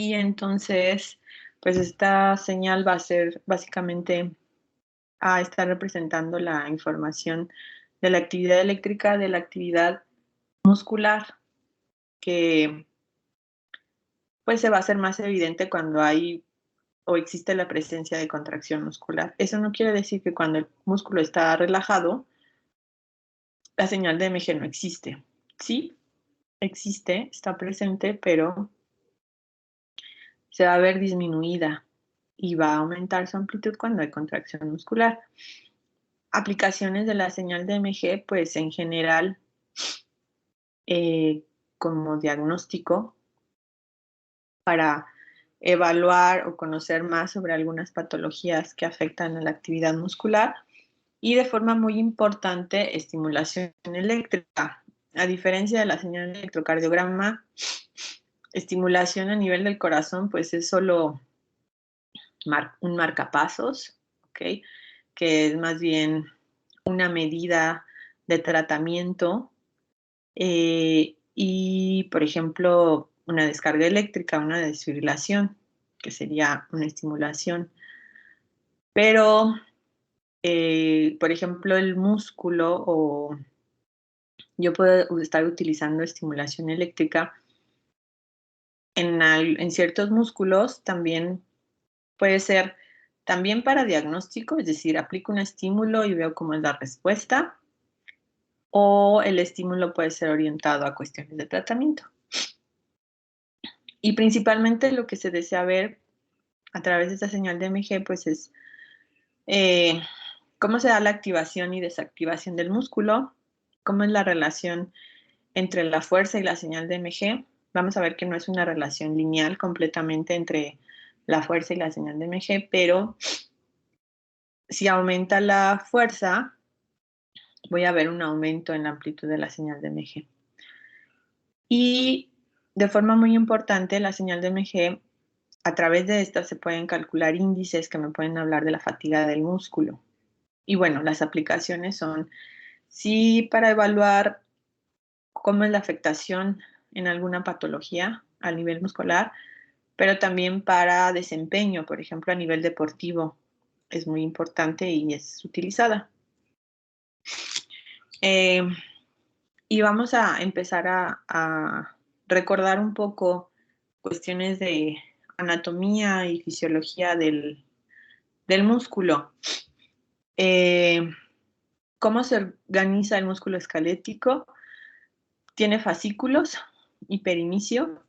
Y entonces, pues esta señal va a ser básicamente a estar representando la información de la actividad eléctrica, de la actividad muscular, que pues se va a hacer más evidente cuando hay o existe la presencia de contracción muscular. Eso no quiere decir que cuando el músculo está relajado, la señal de MG no existe. Sí, existe, está presente, pero se va a ver disminuida y va a aumentar su amplitud cuando hay contracción muscular. Aplicaciones de la señal de MG, pues en general, como diagnóstico para evaluar o conocer más sobre algunas patologías que afectan a la actividad muscular y de forma muy importante, estimulación eléctrica. A diferencia de la señal de electrocardiograma, estimulación a nivel del corazón, pues es solo un marcapasos, ¿ok? Que es más bien una medida de tratamiento y, por ejemplo, una descarga eléctrica, una desfibrilación, que sería una estimulación. Pero, por ejemplo, el músculo o yo puedo estar utilizando estimulación eléctrica en ciertos músculos, también puede ser también para diagnóstico, es decir, aplico un estímulo y veo cómo es la respuesta, o el estímulo puede ser orientado a cuestiones de tratamiento. Y principalmente lo que se desea ver a través de esta señal de MG, pues es cómo se da la activación y desactivación del músculo, cómo es la relación entre la fuerza y la señal de MG. Vamos a ver que no es una relación lineal completamente entre la fuerza y la señal de MG, pero si aumenta la fuerza, voy a ver un aumento en la amplitud de la señal de MG. Y de forma muy importante, la señal de MG, a través de esta se pueden calcular índices que me pueden hablar de la fatiga del músculo. Y bueno, las aplicaciones son, sí, para evaluar cómo es la afectación en alguna patología a nivel muscular, pero también para desempeño, por ejemplo, a nivel deportivo, es muy importante y es utilizada. Y vamos a empezar a recordar un poco cuestiones de anatomía y fisiología del músculo. ¿Cómo se organiza el músculo esquelético? Tiene fascículos y perinicio,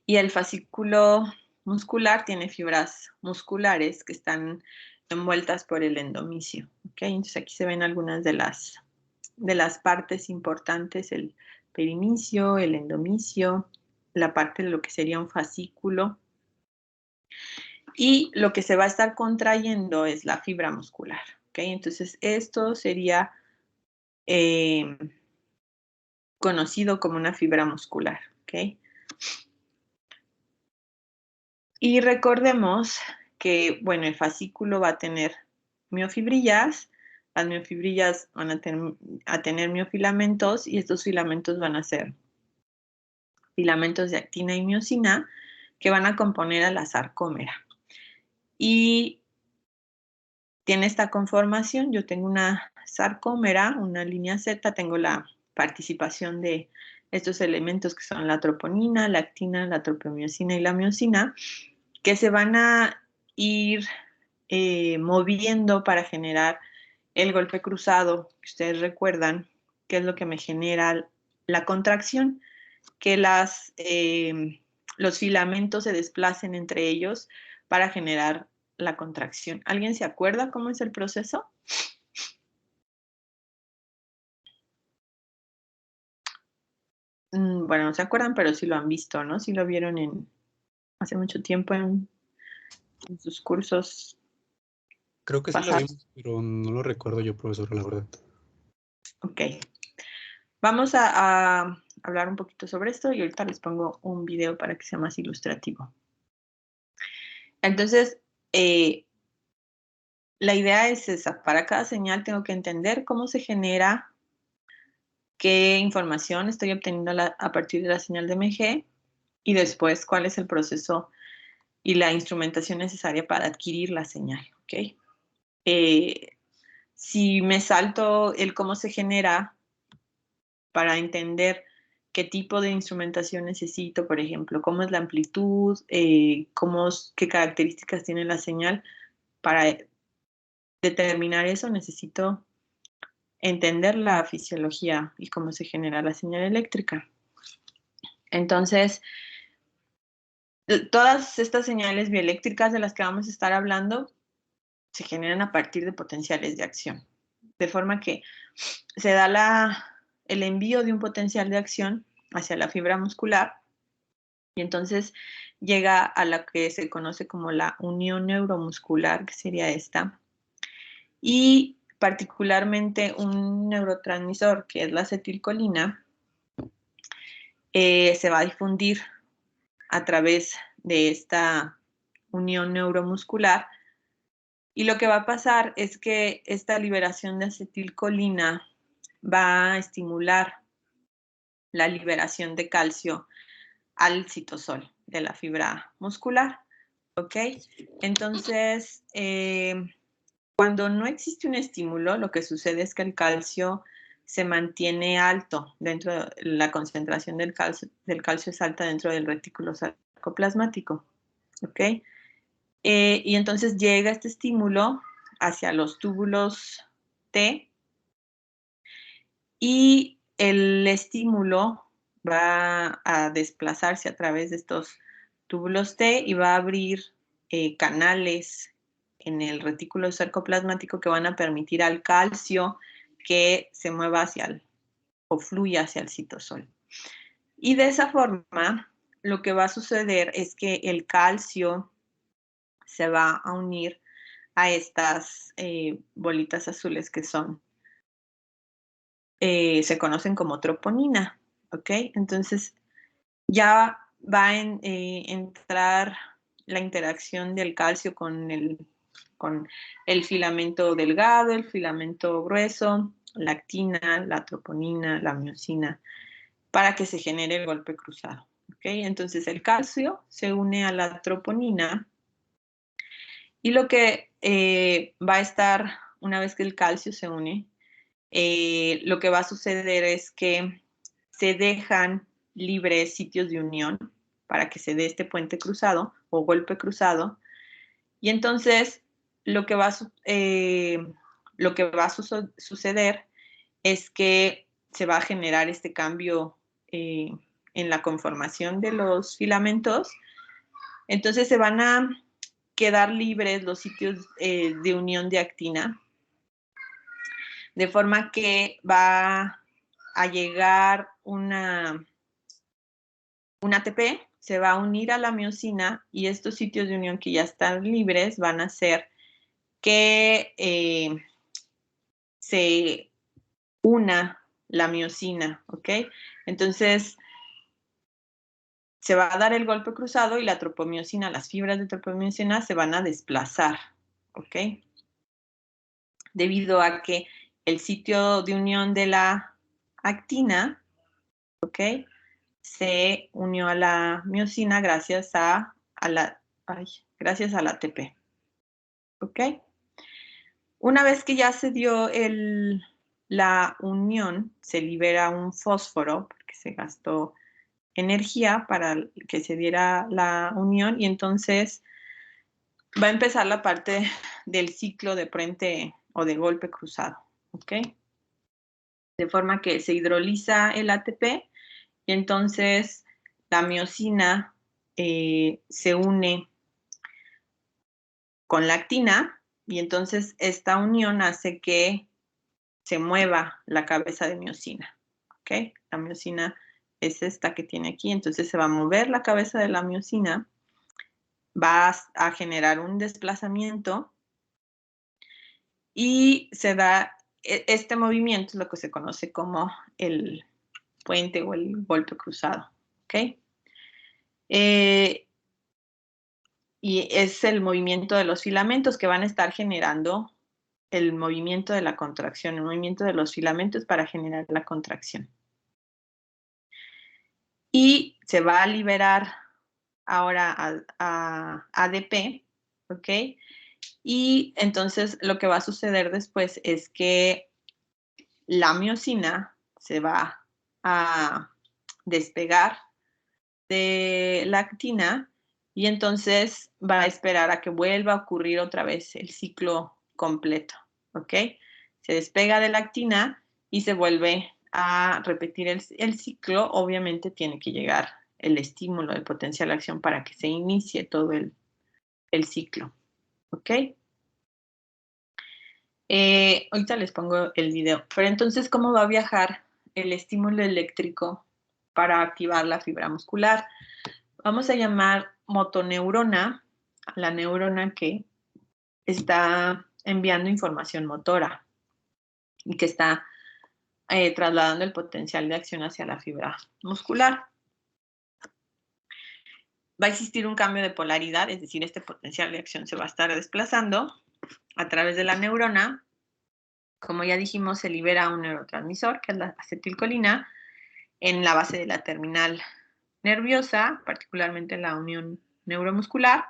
y el fascículo muscular tiene fibras musculares que están envueltas por el endomisio. ¿Okay? Entonces aquí se ven algunas de las partes importantes, el perinicio, el endomisio, la parte de lo que sería un fascículo. Y lo que se va a estar contrayendo es la fibra muscular. ¿Okay? Entonces esto sería conocido como una fibra muscular. ¿Okay? Y recordemos que, bueno, el fascículo va a tener miofibrillas, las miofibrillas van a tener miofilamentos y estos filamentos van a ser filamentos de actina y miosina que van a componer a la sarcómera. Y tiene esta conformación, yo tengo una sarcómera, una línea Z, tengo la participación de estos elementos que son la troponina, la actina, la tropomiosina y la miosina, que se van a ir moviendo para generar el golpe cruzado, que ustedes recuerdan, que es lo que me genera la contracción, que los filamentos se desplacen entre ellos para generar la contracción. ¿Alguien se acuerda cómo es el proceso? Bueno, no se acuerdan, pero sí lo han visto, ¿no? Sí lo vieron hace mucho tiempo en sus cursos Creo que sí lo pasados. vimos, pero no lo recuerdo yo, profesor, la verdad. Ok. Vamos a hablar un poquito sobre esto y ahorita les pongo un video para que sea más ilustrativo. Entonces, la idea es esa. Para cada señal tengo que entender cómo se genera, qué información estoy obteniendo a partir de la señal de MG Y después, ¿cuál es el proceso y la instrumentación necesaria para adquirir la señal? ¿Okay? Si me salto el cómo se genera para entender qué tipo de instrumentación necesito, por ejemplo, cómo es la amplitud, qué características tiene la señal, para determinar eso necesito entender la fisiología y cómo se genera la señal eléctrica. Entonces, todas estas señales bioeléctricas de las que vamos a estar hablando se generan a partir de potenciales de acción. De forma que se da el envío de un potencial de acción hacia la fibra muscular y entonces llega a la que se conoce como la unión neuromuscular, que sería esta, y particularmente un neurotransmisor, que es la acetilcolina, se va a difundir a través de esta unión neuromuscular. Y lo que va a pasar es que esta liberación de acetilcolina va a estimular la liberación de calcio al citosol de la fibra muscular. ¿Ok? Entonces, cuando no existe un estímulo, lo que sucede es que el calcio se mantiene alto dentro de la concentración del calcio es alta dentro del retículo sarcoplasmático. ¿Ok? Y entonces llega este estímulo hacia los túbulos T y el estímulo va a desplazarse a través de estos túbulos T y va a abrir canales en el retículo sarcoplasmático que van a permitir al calcio que se mueva o fluya hacia el citosol. Y de esa forma, lo que va a suceder es que el calcio se va a unir a estas bolitas azules que se conocen como troponina, ¿ok? Entonces ya va a entrar la interacción del calcio con el filamento delgado, el filamento grueso, la actina, la troponina, la miosina, para que se genere el golpe cruzado, ¿ok? Entonces el calcio se une a la troponina y lo que va a estar, una vez que el calcio se une, lo que va a suceder es que se dejan libres sitios de unión para que se dé este puente cruzado o golpe cruzado. Y entonces lo que va a suceder es que se va a generar este cambio en la conformación de los filamentos. Entonces se van a quedar libres los sitios de unión de actina, de forma que va a llegar una ATP, se va a unir a la miosina y estos sitios de unión que ya están libres van a hacer que se una la miosina, ¿ok? Entonces se va a dar el golpe cruzado y la tropomiosina, las fibras de tropomiosina se van a desplazar, ¿ok? Debido a que el sitio de unión de la actina, ¿ok? Se unió a la miosina gracias a la ATP, ¿ok? Una vez que ya se dio la unión, se libera un fósforo, porque se gastó energía para que se diera la unión y entonces va a empezar la parte del ciclo de puente o de golpe cruzado, ¿ok? De forma que se hidroliza el ATP y entonces la miosina se une con la actina y entonces esta unión hace que se mueva la cabeza de miosina, ¿ok? La miosina es esta que tiene aquí, entonces se va a mover la cabeza de la miosina, va a generar un desplazamiento y se da este movimiento, es lo que se conoce como el puente o el golpe cruzado, ¿ok? Y es el movimiento de los filamentos que van a estar generando el movimiento de la contracción, el movimiento de los filamentos para generar la contracción. Y se va a liberar ahora a ADP, ¿ok? Y entonces lo que va a suceder después es que la miosina se va a despegar de la actina y entonces va a esperar a que vuelva a ocurrir otra vez el ciclo completo, ¿ok? Se despega de la actina y se vuelve a repetir el ciclo. Obviamente tiene que llegar el estímulo del potencial de acción para que se inicie todo el ciclo, ¿ok? Ahorita les pongo el video. Pero entonces, ¿cómo va a viajar el estímulo eléctrico para activar la fibra muscular? Vamos a llamar motoneurona a la neurona que está enviando información motora y que está trasladando el potencial de acción hacia la fibra muscular. Va a existir un cambio de polaridad, es decir, este potencial de acción se va a estar desplazando a través de la neurona. Como ya dijimos, se libera un neurotransmisor, que es la acetilcolina, en la base de la terminal nerviosa, particularmente en la unión neuromuscular.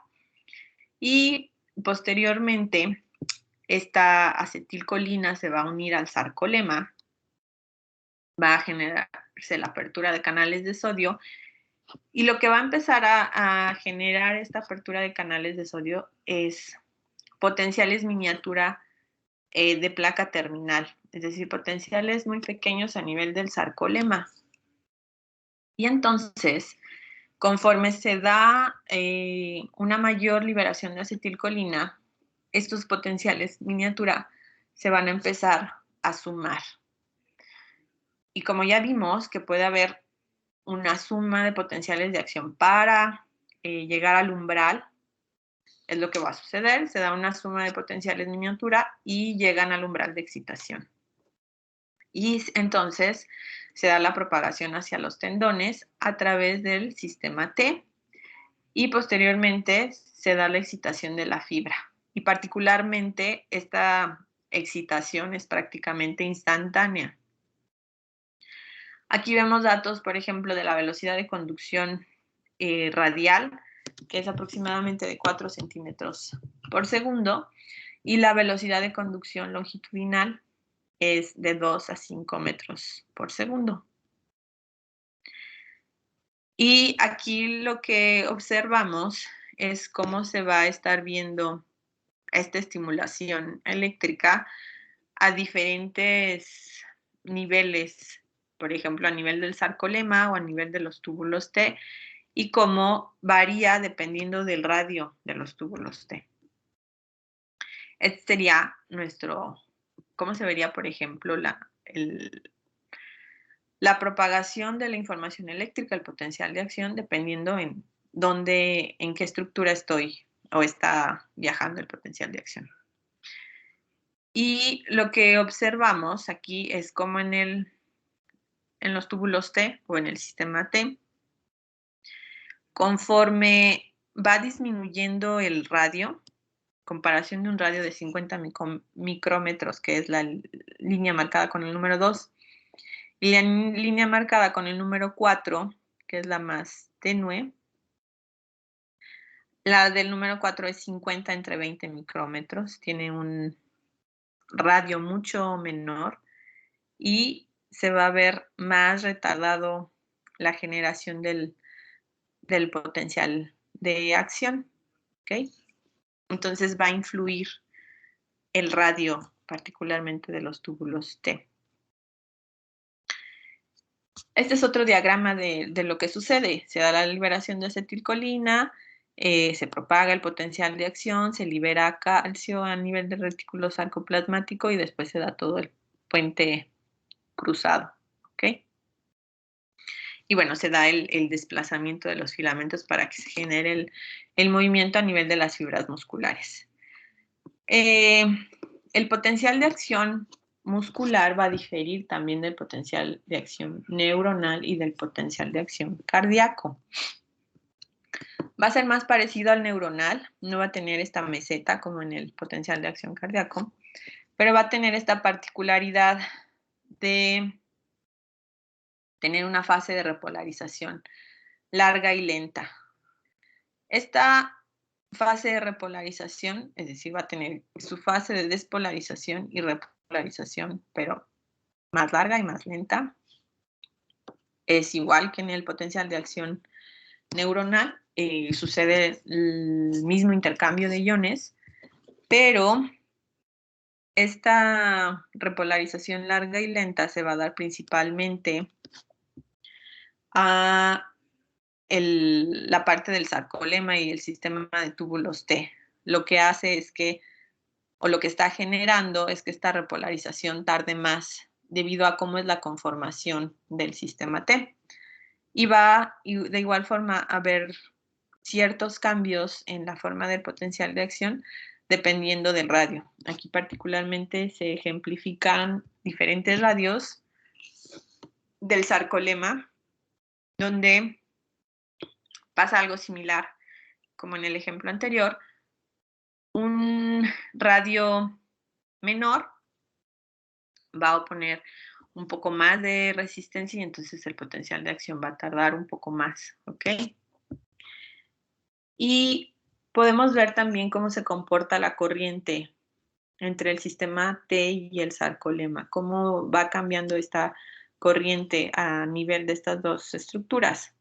Y posteriormente, esta acetilcolina se va a unir al sarcolema, va a generarse la apertura de canales de sodio, y lo que va a empezar a generar esta apertura de canales de sodio es potenciales miniatura de placa terminal, es decir, potenciales muy pequeños a nivel del sarcolema. Y entonces, conforme se da una mayor liberación de acetilcolina, estos potenciales miniatura se van a empezar a sumar. Y como ya vimos que puede haber una suma de potenciales de acción para llegar al umbral, es lo que va a suceder, se da una suma de potenciales miniatura y llegan al umbral de excitación. Y entonces se da la propagación hacia los tendones a través del sistema T y posteriormente se da la excitación de la fibra. Y particularmente esta excitación es prácticamente instantánea. Aquí vemos datos, por ejemplo, de la velocidad de conducción radial, que es aproximadamente de 4 centímetros por segundo, y la velocidad de conducción longitudinal es de 2 a 5 metros por segundo. Y aquí lo que observamos es cómo se va a estar viendo esta estimulación eléctrica a diferentes niveles, por ejemplo, a nivel del sarcolema o a nivel de los túbulos T, y cómo varía dependiendo del radio de los túbulos T. Este sería cómo se vería, por ejemplo, la propagación de la información eléctrica, el potencial de acción, dependiendo en qué estructura estoy o está viajando el potencial de acción. Y lo que observamos aquí es cómo en los túbulos T o en el sistema T, conforme va disminuyendo el radio, comparación de un radio de 50 micrómetros, que es la línea marcada con el número 2, y la línea marcada con el número 4, que es la más tenue. La del número 4 es 50 entre 20 micrómetros, tiene un radio mucho menor y se va a ver más retardado la generación del potencial de acción, ¿ok? Entonces va a influir el radio, particularmente de los túbulos T. Este es otro diagrama de lo que sucede. Se da la liberación de acetilcolina, se propaga el potencial de acción, se libera calcio a nivel del retículo sarcoplasmático y después se da todo el puente cruzado, ¿ok? Y bueno, se da el desplazamiento de los filamentos para que se genere el movimiento a nivel de las fibras musculares. El potencial de acción muscular va a diferir también del potencial de acción neuronal y del potencial de acción cardíaco. Va a ser más parecido al neuronal, no va a tener esta meseta como en el potencial de acción cardíaco, pero va a tener esta particularidad de tener una fase de repolarización larga y lenta. Esta fase de repolarización, es decir, va a tener su fase de despolarización y repolarización, pero más larga y más lenta. Es igual que en el potencial de acción neuronal, sucede el mismo intercambio de iones, pero esta repolarización larga y lenta se va a dar principalmente a la parte del sarcolema y el sistema de túbulos T. Lo que hace es que, o lo que está generando es que esta repolarización tarde más debido a cómo es la conformación del sistema T. Y va de igual forma a haber ciertos cambios en la forma del potencial de acción dependiendo del radio. Aquí particularmente se ejemplifican diferentes radios del sarcolema, donde pasa algo similar como en el ejemplo anterior. Un radio menor va a oponer un poco más de resistencia y entonces el potencial de acción va a tardar un poco más, ¿ok? Y podemos ver también cómo se comporta la corriente entre el sistema T y el sarcolema, cómo va cambiando esta corriente a nivel de estas dos estructuras,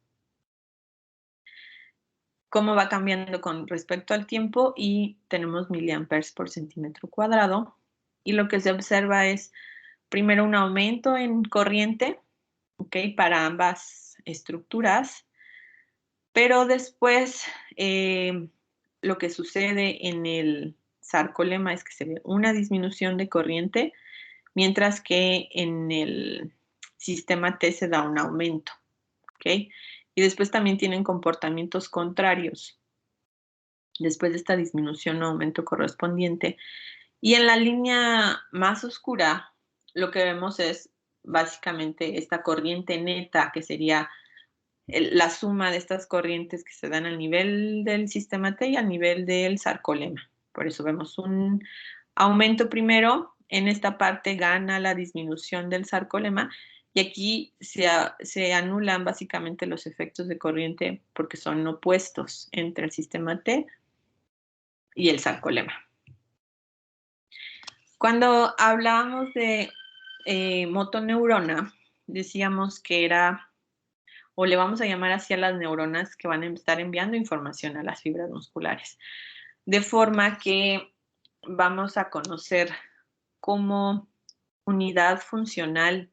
cómo va cambiando con respecto al tiempo y tenemos miliamperes por centímetro cuadrado. Y lo que se observa es primero un aumento en corriente, ¿ok? Para ambas estructuras, pero después lo que sucede en el sarcolema es que se ve una disminución de corriente, mientras que en el sistema T se da un aumento, ¿ok? Y después también tienen comportamientos contrarios después de esta disminución o aumento correspondiente. Y en la línea más oscura, lo que vemos es básicamente esta corriente neta, que sería la suma de estas corrientes que se dan al nivel del sistema T y al nivel del sarcolema. Por eso vemos un aumento primero, en esta parte gana la disminución del sarcolema y aquí se anulan básicamente los efectos de corriente porque son opuestos entre el sistema T y el sarcolema. Cuando hablábamos de motoneurona, decíamos que era, o le vamos a llamar así a las neuronas que van a estar enviando información a las fibras musculares. De forma que vamos a conocer como unidad funcional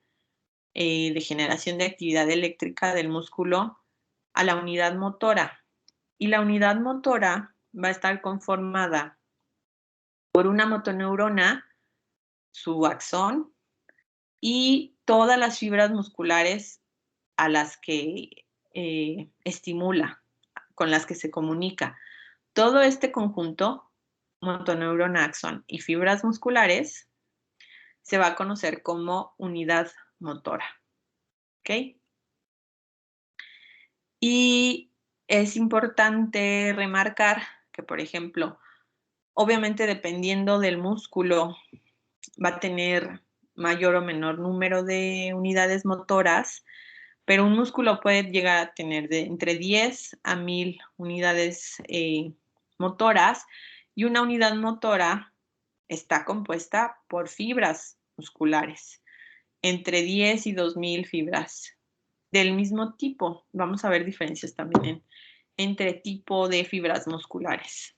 de generación de actividad eléctrica del músculo a la unidad motora. Y la unidad motora va a estar conformada por una motoneurona, su axón y todas las fibras musculares a las que estimula, con las que se comunica. Todo este conjunto, motoneurona, axón y fibras musculares, se va a conocer como unidad motora. ¿Ok? Y es importante remarcar que, por ejemplo, obviamente dependiendo del músculo, va a tener mayor o menor número de unidades motoras, pero un músculo puede llegar a tener de entre 10 a 1000 unidades motoras y una unidad motora está compuesta por fibras musculares, entre 10 y 2000 fibras del mismo tipo. Vamos a ver diferencias también entre tipo de fibras musculares.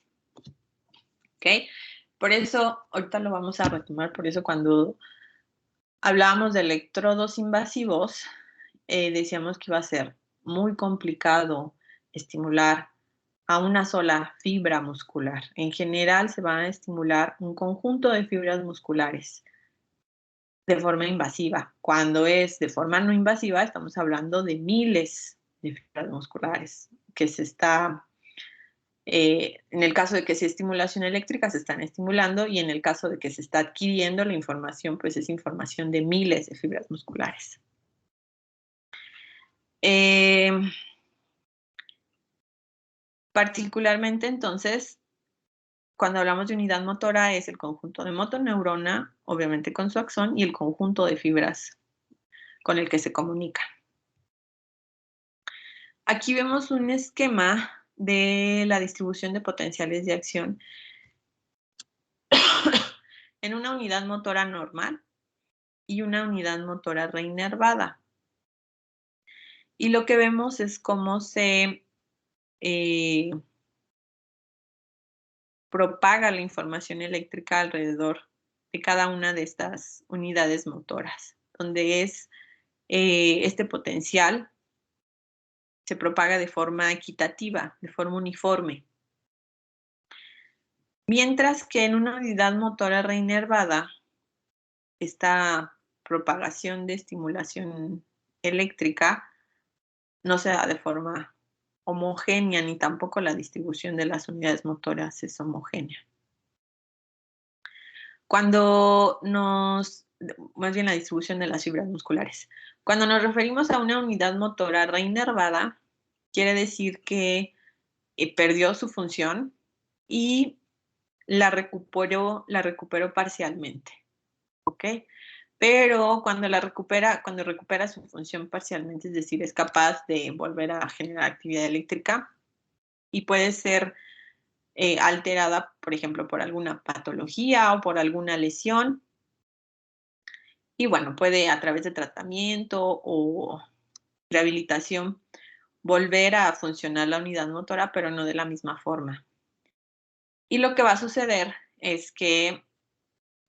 ¿Ok? Por eso, ahorita lo vamos a retomar, por eso cuando hablábamos de electrodos invasivos, decíamos que iba a ser muy complicado estimular a una sola fibra muscular. En general se va a estimular un conjunto de fibras musculares de forma invasiva. Cuando es de forma no invasiva, estamos hablando de miles de fibras musculares que se está, en el caso de que sea estimulación eléctrica, se están estimulando y en el caso de que se está adquiriendo la información, pues es información de miles de fibras musculares. Particularmente, entonces, cuando hablamos de unidad motora es el conjunto de motoneurona, obviamente con su axón, y el conjunto de fibras con el que se comunica. Aquí vemos un esquema de la distribución de potenciales de acción en una unidad motora normal y una unidad motora reinervada. Y lo que vemos es cómo se propaga la información eléctrica alrededor de cada una de estas unidades motoras, donde este potencial se propaga de forma equitativa, de forma uniforme. Mientras que en una unidad motora reinervada, esta propagación de estimulación eléctrica no se da de forma homogénea, ni tampoco la distribución de las unidades motoras es homogénea. Más bien la distribución de las fibras musculares. Cuando nos referimos a una unidad motora reinervada, quiere decir que perdió su función y la recuperó parcialmente, ¿ok? Pero cuando recupera su función parcialmente, es decir, es capaz de volver a generar actividad eléctrica y puede ser alterada, por ejemplo, por alguna patología o por alguna lesión. Y bueno, puede a través de tratamiento o rehabilitación volver a funcionar la unidad motora, pero no de la misma forma. Y lo que va a suceder es que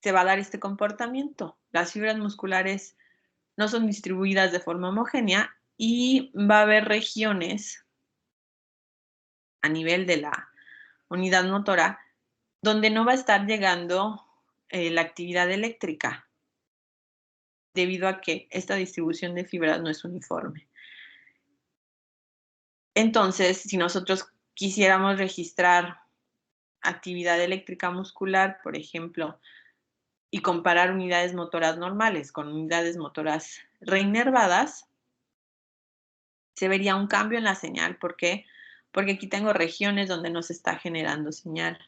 se va a dar este comportamiento. Las fibras musculares no son distribuidas de forma homogénea y va a haber regiones a nivel de la unidad motora donde no va a estar llegando la actividad eléctrica debido a que esta distribución de fibras no es uniforme. Entonces, si nosotros quisiéramos registrar actividad eléctrica muscular, por ejemplo, y comparar unidades motoras normales con unidades motoras reinervadas, se vería un cambio en la señal. ¿Por qué? Porque aquí tengo regiones donde no se está generando señal.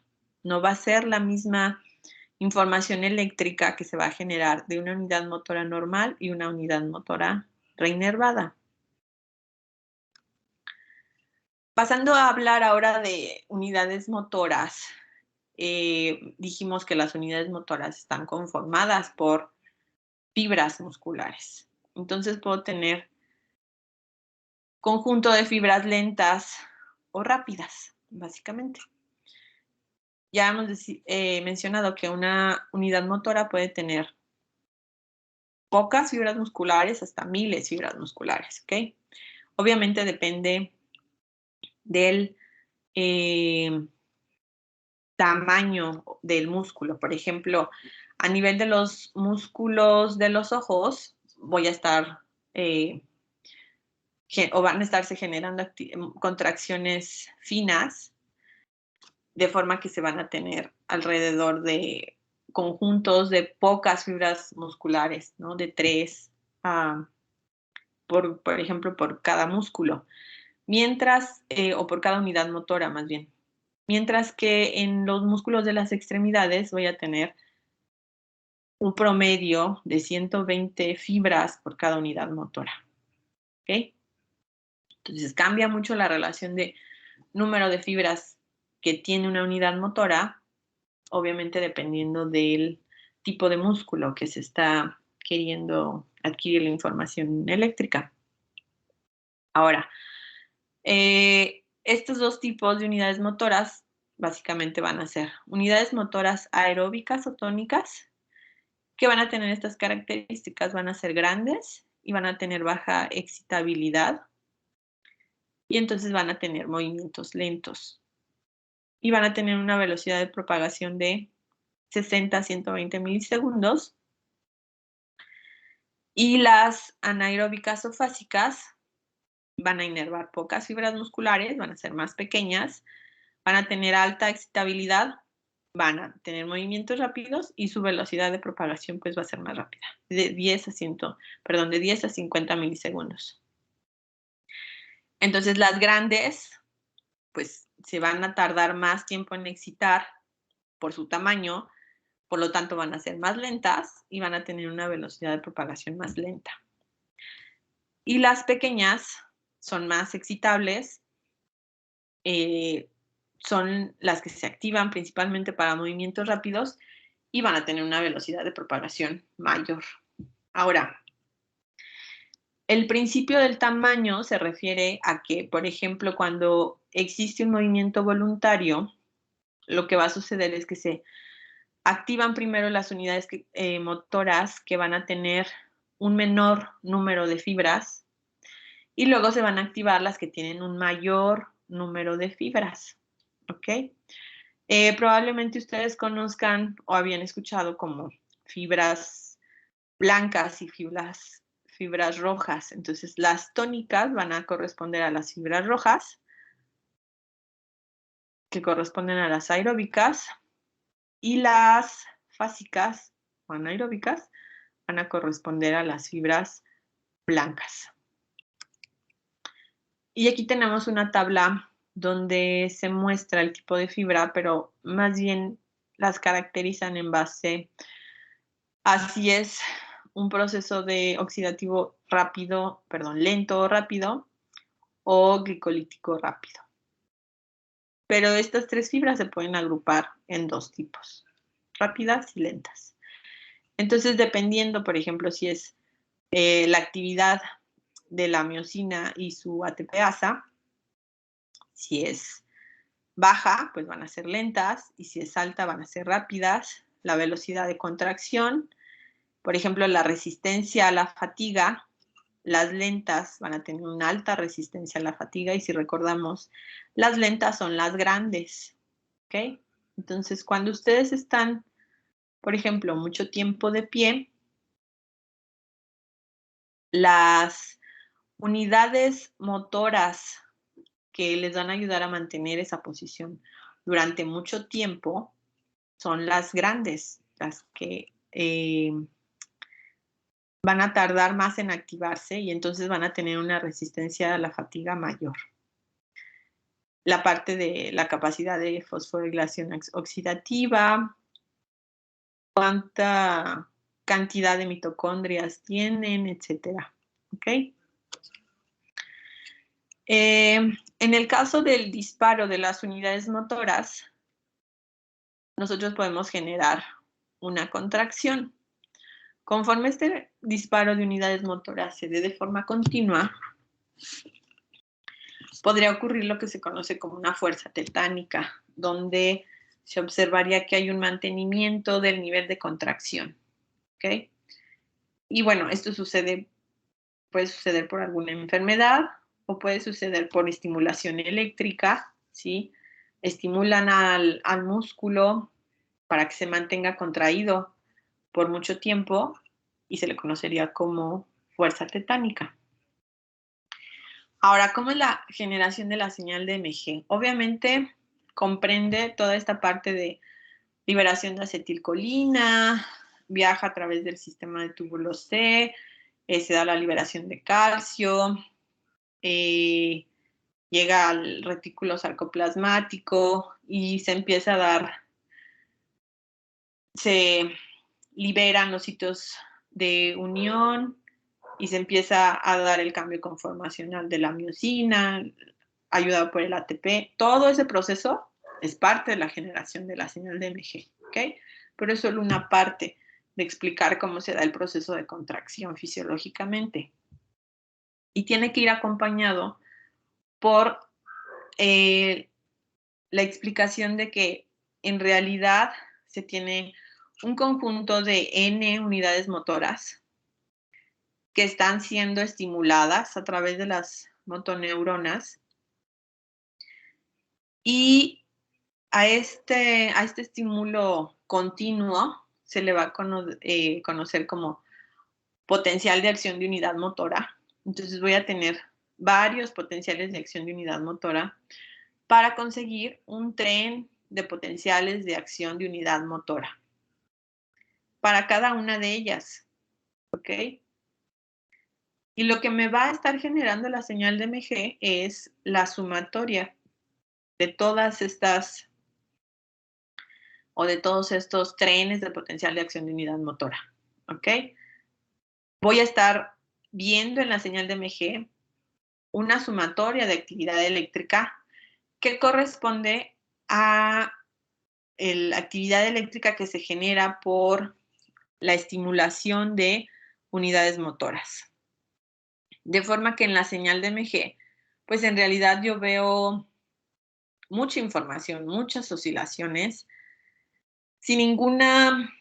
No va a ser la misma información eléctrica que se va a generar de una unidad motora normal y una unidad motora reinervada. Pasando a hablar ahora de unidades motoras, dijimos que las unidades motoras están conformadas por fibras musculares. Entonces puedo tener conjunto de fibras lentas o rápidas, básicamente. Ya hemos mencionado que una unidad motora puede tener pocas fibras musculares hasta miles de fibras musculares, ¿ok? Obviamente depende del tamaño del músculo. Por ejemplo, a nivel de los músculos de los ojos, voy a estar o van a estarse generando contracciones finas, de forma que se van a tener alrededor de conjuntos de pocas fibras musculares, ¿no? De 3, por ejemplo, por cada músculo. Mientras, o por cada unidad motora más bien. Mientras que en los músculos de las extremidades voy a tener un promedio de 120 fibras por cada unidad motora. ¿Ok? Entonces cambia mucho la relación de número de fibras que tiene una unidad motora, obviamente dependiendo del tipo de músculo que se está queriendo adquirir la información eléctrica. Ahora, estos dos tipos de unidades motoras básicamente van a ser unidades motoras aeróbicas o tónicas, que van a tener estas características, van a ser grandes y van a tener baja excitabilidad, y entonces van a tener movimientos lentos y van a tener una velocidad de propagación de 60 a 120 milisegundos. Y las anaeróbicas o fásicas van a inervar pocas fibras musculares, van a ser más pequeñas, van a tener alta excitabilidad, van a tener movimientos rápidos y su velocidad de propagación pues va a ser más rápida, de 10 a 50 milisegundos. Entonces las grandes pues se van a tardar más tiempo en excitar por su tamaño, por lo tanto van a ser más lentas y van a tener una velocidad de propagación más lenta. Y las pequeñas son más excitables, son las que se activan principalmente para movimientos rápidos y van a tener una velocidad de propagación mayor. Ahora, el principio del tamaño se refiere a que, por ejemplo, cuando existe un movimiento voluntario, lo que va a suceder es que se activan primero las unidades motoras que van a tener un menor número de fibras y luego se van a activar las que tienen un mayor número de fibras. ¿Ok? Probablemente ustedes conozcan o habían escuchado como fibras blancas y fibras rojas. Entonces, las tónicas van a corresponder a las fibras rojas, que corresponden a las aeróbicas, y las fásicas o anaeróbicas van a corresponder a las fibras blancas. Y aquí tenemos una tabla donde se muestra el tipo de fibra, pero más bien las caracterizan en base a si es un proceso de oxidativo rápido, lento o rápido, o glicolítico rápido. Pero estas tres fibras se pueden agrupar en dos tipos, rápidas y lentas. Entonces, dependiendo, por ejemplo, si es la actividad de la miosina y su ATPasa, si es baja, pues van a ser lentas, y si es alta, van a ser rápidas. La velocidad de contracción, por ejemplo, la resistencia a la fatiga, las lentas van a tener una alta resistencia a la fatiga, y si recordamos, las lentas son las grandes, ¿ok? Entonces, cuando ustedes están, por ejemplo, mucho tiempo de pie, las unidades motoras que les van a ayudar a mantener esa posición durante mucho tiempo son las grandes, las que van a tardar más en activarse y entonces van a tener una resistencia a la fatiga mayor. La parte de la capacidad de fosforilación oxidativa, cuánta cantidad de mitocondrias tienen, etcétera. ¿Ok? En el caso del disparo de las unidades motoras, nosotros podemos generar una contracción. Conforme este disparo de unidades motoras se dé de forma continua, podría ocurrir lo que se conoce como una fuerza tetánica, donde se observaría que hay un mantenimiento del nivel de contracción. ¿Ok? Y bueno, esto puede suceder por alguna enfermedad o puede suceder por estimulación eléctrica, ¿sí? Estimulan al músculo para que se mantenga contraído por mucho tiempo y se le conocería como fuerza tetánica. Ahora, ¿cómo es la generación de la señal de MG? Obviamente comprende toda esta parte de liberación de acetilcolina, viaja a través del sistema de túbulo C, se da la liberación de calcio, llega al retículo sarcoplasmático y se empieza a dar, se liberan los sitios de unión y se empieza a dar el cambio conformacional de la miosina, ayudado por el ATP. Todo ese proceso es parte de la generación de la señal de MG, ¿ok? Pero es solo una parte de explicar cómo se da el proceso de contracción fisiológicamente. Y tiene que ir acompañado por la explicación de que en realidad se tiene un conjunto de N unidades motoras que están siendo estimuladas a través de las motoneuronas y a este estímulo continuo se le va a conocer como potencial de acción de unidad motora. Entonces voy a tener varios potenciales de acción de unidad motora para conseguir un tren de potenciales de acción de unidad motora para cada una de ellas, ¿ok? Y lo que me va a estar generando la señal de MG es la sumatoria de todas estas o de todos estos trenes de potencial de acción de unidad motora, ¿ok? Voy a estar viendo en la señal de MG una sumatoria de actividad eléctrica que corresponde a la actividad eléctrica que se genera por la estimulación de unidades motoras. De forma que en la señal de MG, pues en realidad yo veo mucha información, muchas oscilaciones, sin ninguna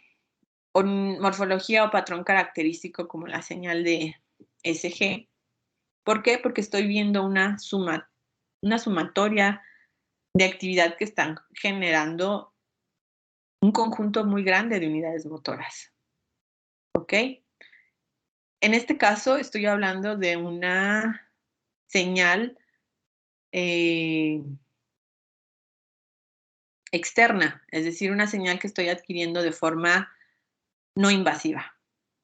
morfología o patrón característico como la señal de SG. ¿Por qué? Porque estoy viendo una sumatoria de actividad que están generando un conjunto muy grande de unidades motoras. ¿Ok? En este caso estoy hablando de una señal externa, es decir, una señal que estoy adquiriendo de forma no invasiva.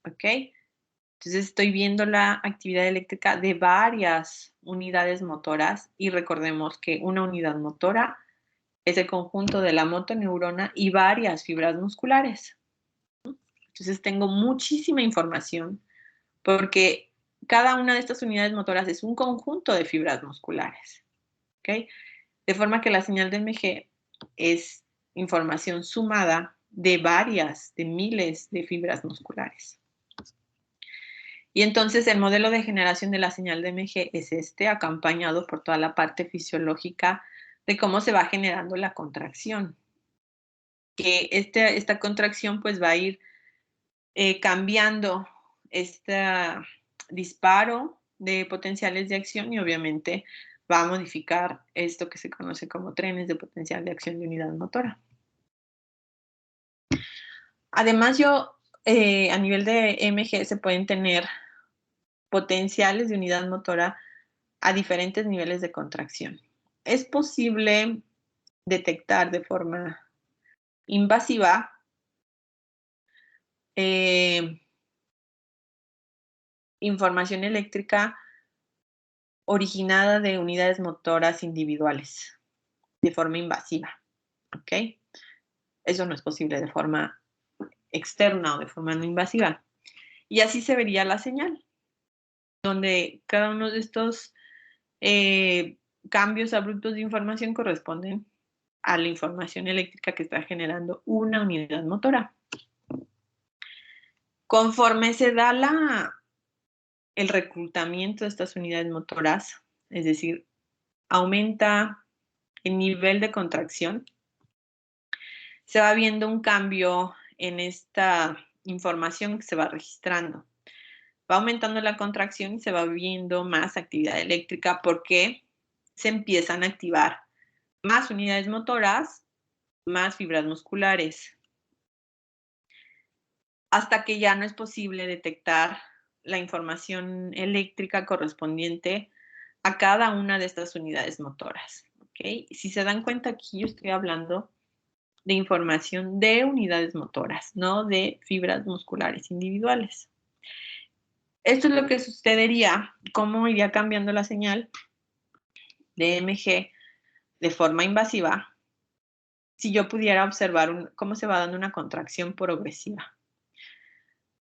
¿Ok? Entonces estoy viendo la actividad eléctrica de varias unidades motoras y recordemos que una unidad motora es el conjunto de la motoneurona y varias fibras musculares. Entonces tengo muchísima información porque cada una de estas unidades motoras es un conjunto de fibras musculares. ¿Ok? De forma que la señal de MG es información sumada de miles de fibras musculares. Y entonces el modelo de generación de la señal de MG es acompañado por toda la parte fisiológica de cómo se va generando la contracción. Que esta contracción pues va a ir cambiando este disparo de potenciales de acción y obviamente va a modificar esto que se conoce como trenes de potencial de acción de unidad motora. Además, a nivel de MG se pueden tener potenciales de unidad motora a diferentes niveles de contracción. Es posible detectar de forma invasiva información eléctrica originada de unidades motoras individuales de forma invasiva. ¿Ok? Eso no es posible de forma externa o de forma no invasiva. Y así se vería la señal, donde cada uno de estos cambios abruptos de información corresponden a la información eléctrica que está generando una unidad motora. Conforme se da el reclutamiento de estas unidades motoras, es decir, aumenta el nivel de contracción, se va viendo un cambio en esta información que se va registrando. Va aumentando la contracción y se va viendo más actividad eléctrica porque se empiezan a activar más unidades motoras, más fibras musculares, hasta que ya no es posible detectar la información eléctrica correspondiente a cada una de estas unidades motoras. ¿Okay? Si se dan cuenta, aquí yo estoy hablando de información de unidades motoras, no de fibras musculares individuales. Esto es lo que sucedería, cómo iría cambiando la señal de MG de forma invasiva si yo pudiera observar cómo se va dando una contracción progresiva.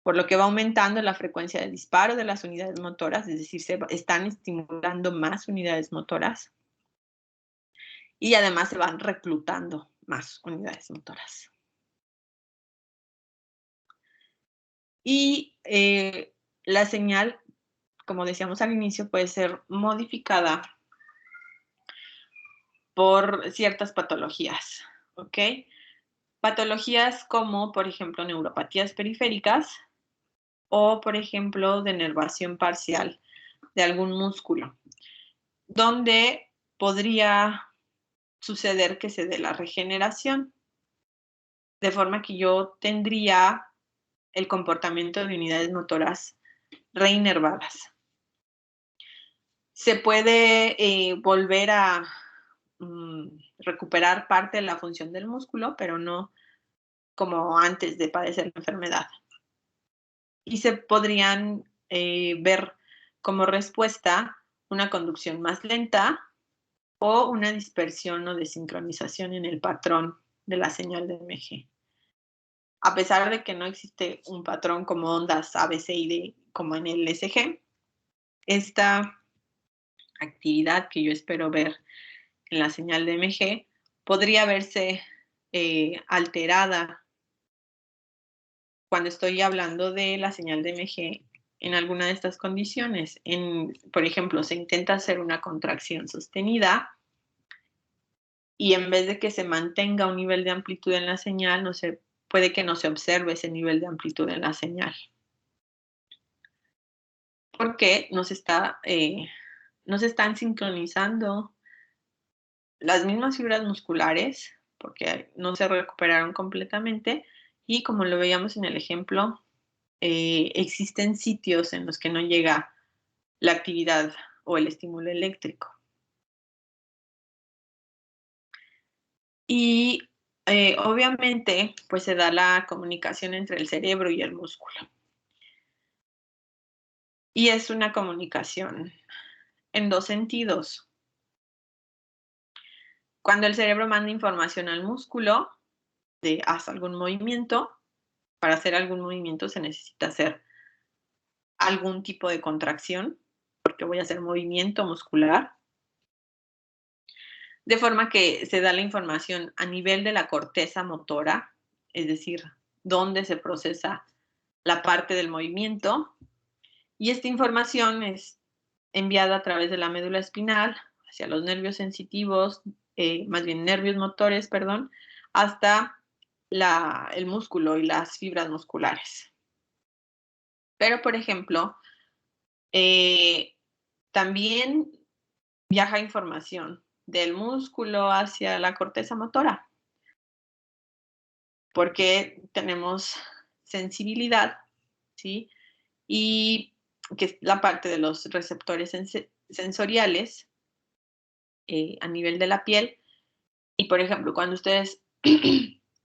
Por lo que va aumentando la frecuencia de disparo de las unidades motoras, es decir, se están estimulando más unidades motoras y además se van reclutando más unidades motoras. Y la señal, como decíamos al inicio, puede ser modificada por ciertas patologías, ¿ok? Patologías como, por ejemplo, neuropatías periféricas o, por ejemplo, denervación parcial de algún músculo, donde podría suceder que se dé la regeneración, de forma que yo tendría el comportamiento de unidades motoras reinervadas. Se puede volver a recuperar parte de la función del músculo, pero no como antes de padecer la enfermedad. Y se podrían ver como respuesta una conducción más lenta o una dispersión o desincronización en el patrón de la señal de MG. A pesar de que no existe un patrón como ondas A, B, C y D como en el SG, esta actividad que yo espero ver en la señal de MG podría verse alterada cuando estoy hablando de la señal de MG en alguna de estas condiciones. Por ejemplo, se intenta hacer una contracción sostenida y en vez de que se mantenga un nivel de amplitud en la señal, puede que no se observe ese nivel de amplitud en la señal. Porque no se están sincronizando las mismas fibras musculares, porque no se recuperaron completamente, y como lo veíamos en el ejemplo, existen sitios en los que no llega la actividad o el estímulo eléctrico. Y obviamente, pues se da la comunicación entre el cerebro y el músculo. Y es una comunicación en dos sentidos. Cuando el cerebro manda información al músculo de haz algún movimiento, para hacer algún movimiento se necesita hacer algún tipo de contracción, porque voy a hacer movimiento muscular, de forma que se da la información a nivel de la corteza motora, es decir, dónde se procesa la parte del movimiento, y esta información es enviada a través de la médula espinal hacia los nervios sensitivos, más bien nervios motores, perdón, hasta el músculo y las fibras musculares. Pero, por ejemplo, también viaja información del músculo hacia la corteza motora, porque tenemos sensibilidad, ¿sí? Y que es la parte de los receptores sensoriales a nivel de la piel. Y, por ejemplo, cuando ustedes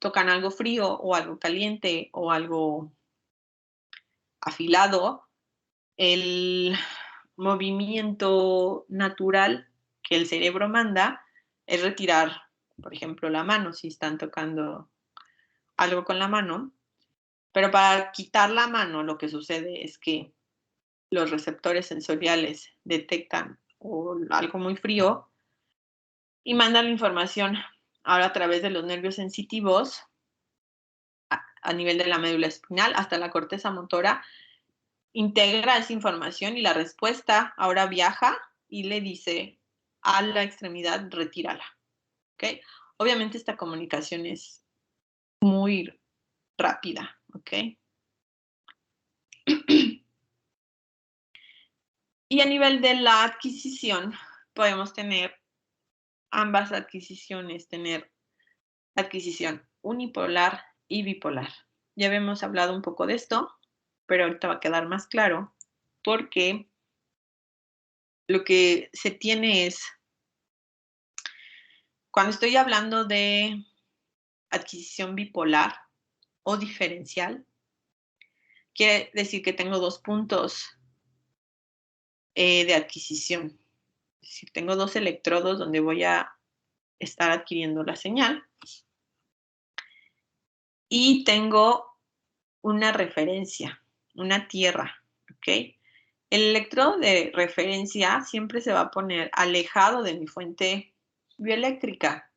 tocan algo frío o algo caliente o algo afilado, el movimiento natural que el cerebro manda es retirar, por ejemplo, la mano, si están tocando algo con la mano. Pero para quitar la mano, lo que sucede es que los receptores sensoriales detectan algo muy frío y mandan la información ahora a través de los nervios sensitivos a nivel de la médula espinal hasta la corteza motora, integra esa información y la respuesta ahora viaja y le dice a la extremidad, retírala. ¿Okay? Obviamente esta comunicación es muy rápida. ¿Ok? Y a nivel de la adquisición, podemos tener ambas adquisiciones, tener adquisición unipolar y bipolar. Ya habíamos hablado un poco de esto, pero ahorita va a quedar más claro porque lo que se tiene es, cuando estoy hablando de adquisición bipolar o diferencial, quiere decir que tengo dos puntos de adquisición. Es decir, tengo dos electrodos donde voy a estar adquiriendo la señal y tengo una referencia, una tierra, ¿ok? El electrodo de referencia siempre se va a poner alejado de mi fuente bioeléctrica.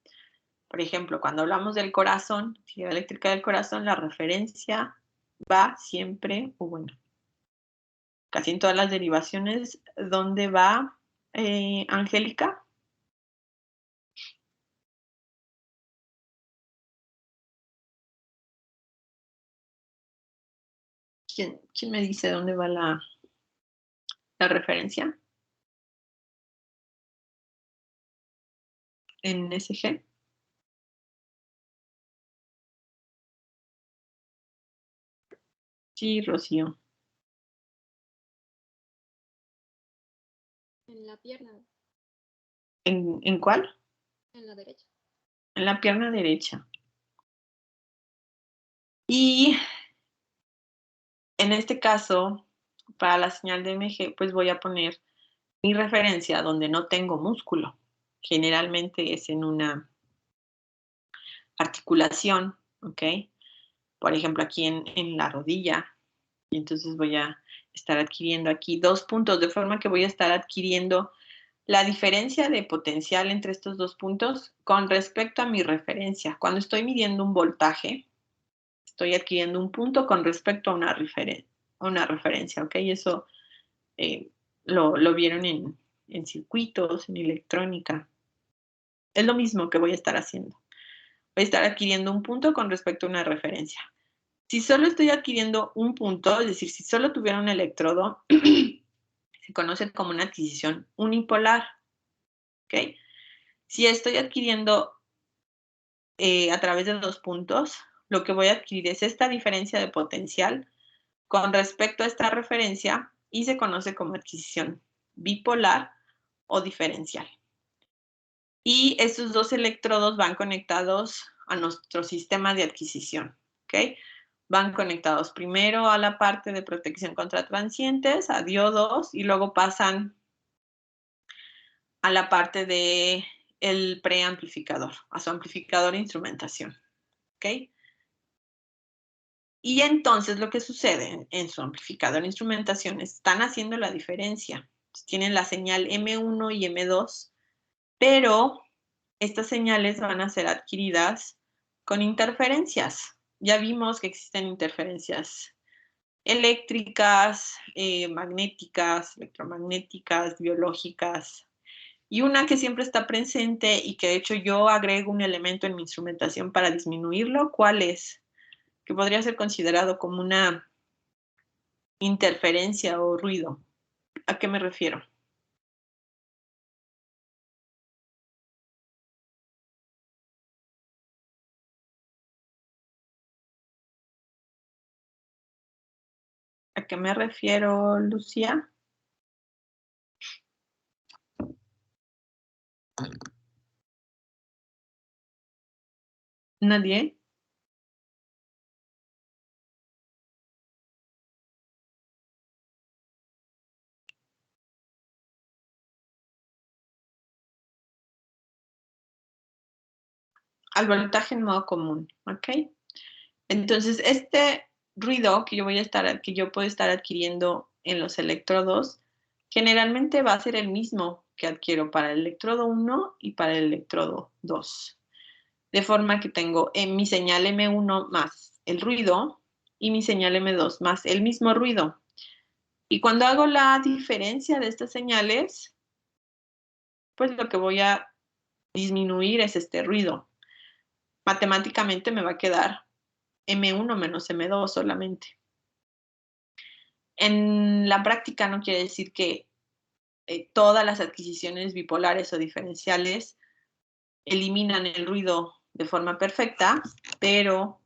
Por ejemplo, cuando hablamos del corazón, actividad eléctrica del corazón, la referencia va siempre, o bueno, casi en todas las derivaciones, ¿dónde va, Angélica? ¿Quién me dice dónde va la referencia? ¿En SG? Sí, Rocío. En la pierna. ¿En cuál? En la derecha. En la pierna derecha. Y en este caso, para la señal de MG, pues voy a poner mi referencia donde no tengo músculo. Generalmente es en una articulación, ¿ok? Por ejemplo, aquí en la rodilla. Y entonces voy a estar adquiriendo aquí dos puntos, de forma que voy a estar adquiriendo la diferencia de potencial entre estos dos puntos con respecto a mi referencia. Cuando estoy midiendo un voltaje, estoy adquiriendo un punto con respecto a una referencia, ¿ok? Eso lo vieron en circuitos, en electrónica. Es lo mismo que voy a estar haciendo. Voy a estar adquiriendo un punto con respecto a una referencia. Si solo estoy adquiriendo un punto, es decir, si solo tuviera un electrodo, se conoce como una adquisición unipolar, ¿ok? Si estoy adquiriendo a través de dos puntos, lo que voy a adquirir es esta diferencia de potencial con respecto a esta referencia y se conoce como adquisición bipolar o diferencial. Y estos dos electrodos van conectados a nuestro sistema de adquisición, ¿ok? Van conectados primero a la parte de protección contra transientes, a diodos, y luego pasan a la parte de el preamplificador, a su amplificador de instrumentación, ¿ok? Y entonces lo que sucede en su amplificador de instrumentación, están haciendo la diferencia. Tienen la señal M1 y M2, pero estas señales van a ser adquiridas con interferencias. Ya vimos que existen interferencias eléctricas, magnéticas, electromagnéticas, biológicas, y una que siempre está presente y que de hecho yo agrego un elemento en mi instrumentación para disminuirlo. ¿Cuál es? Que podría ser considerado como una interferencia o ruido. ¿A qué me refiero? ¿A qué me refiero, Lucía? ¿Nadie? Al voltaje en modo común, ¿ok? Entonces, este ruido que yo puedo estar adquiriendo en los electrodos, generalmente va a ser el mismo que adquiero para el electrodo 1 y para el electrodo 2. De forma que tengo en mi señal M1 más el ruido y mi señal M2 más el mismo ruido. Y cuando hago la diferencia de estas señales, pues lo que voy a disminuir es este ruido. Matemáticamente me va a quedar M1 menos M2 solamente. En la práctica no quiere decir que todas las adquisiciones bipolares o diferenciales eliminan el ruido de forma perfecta, pero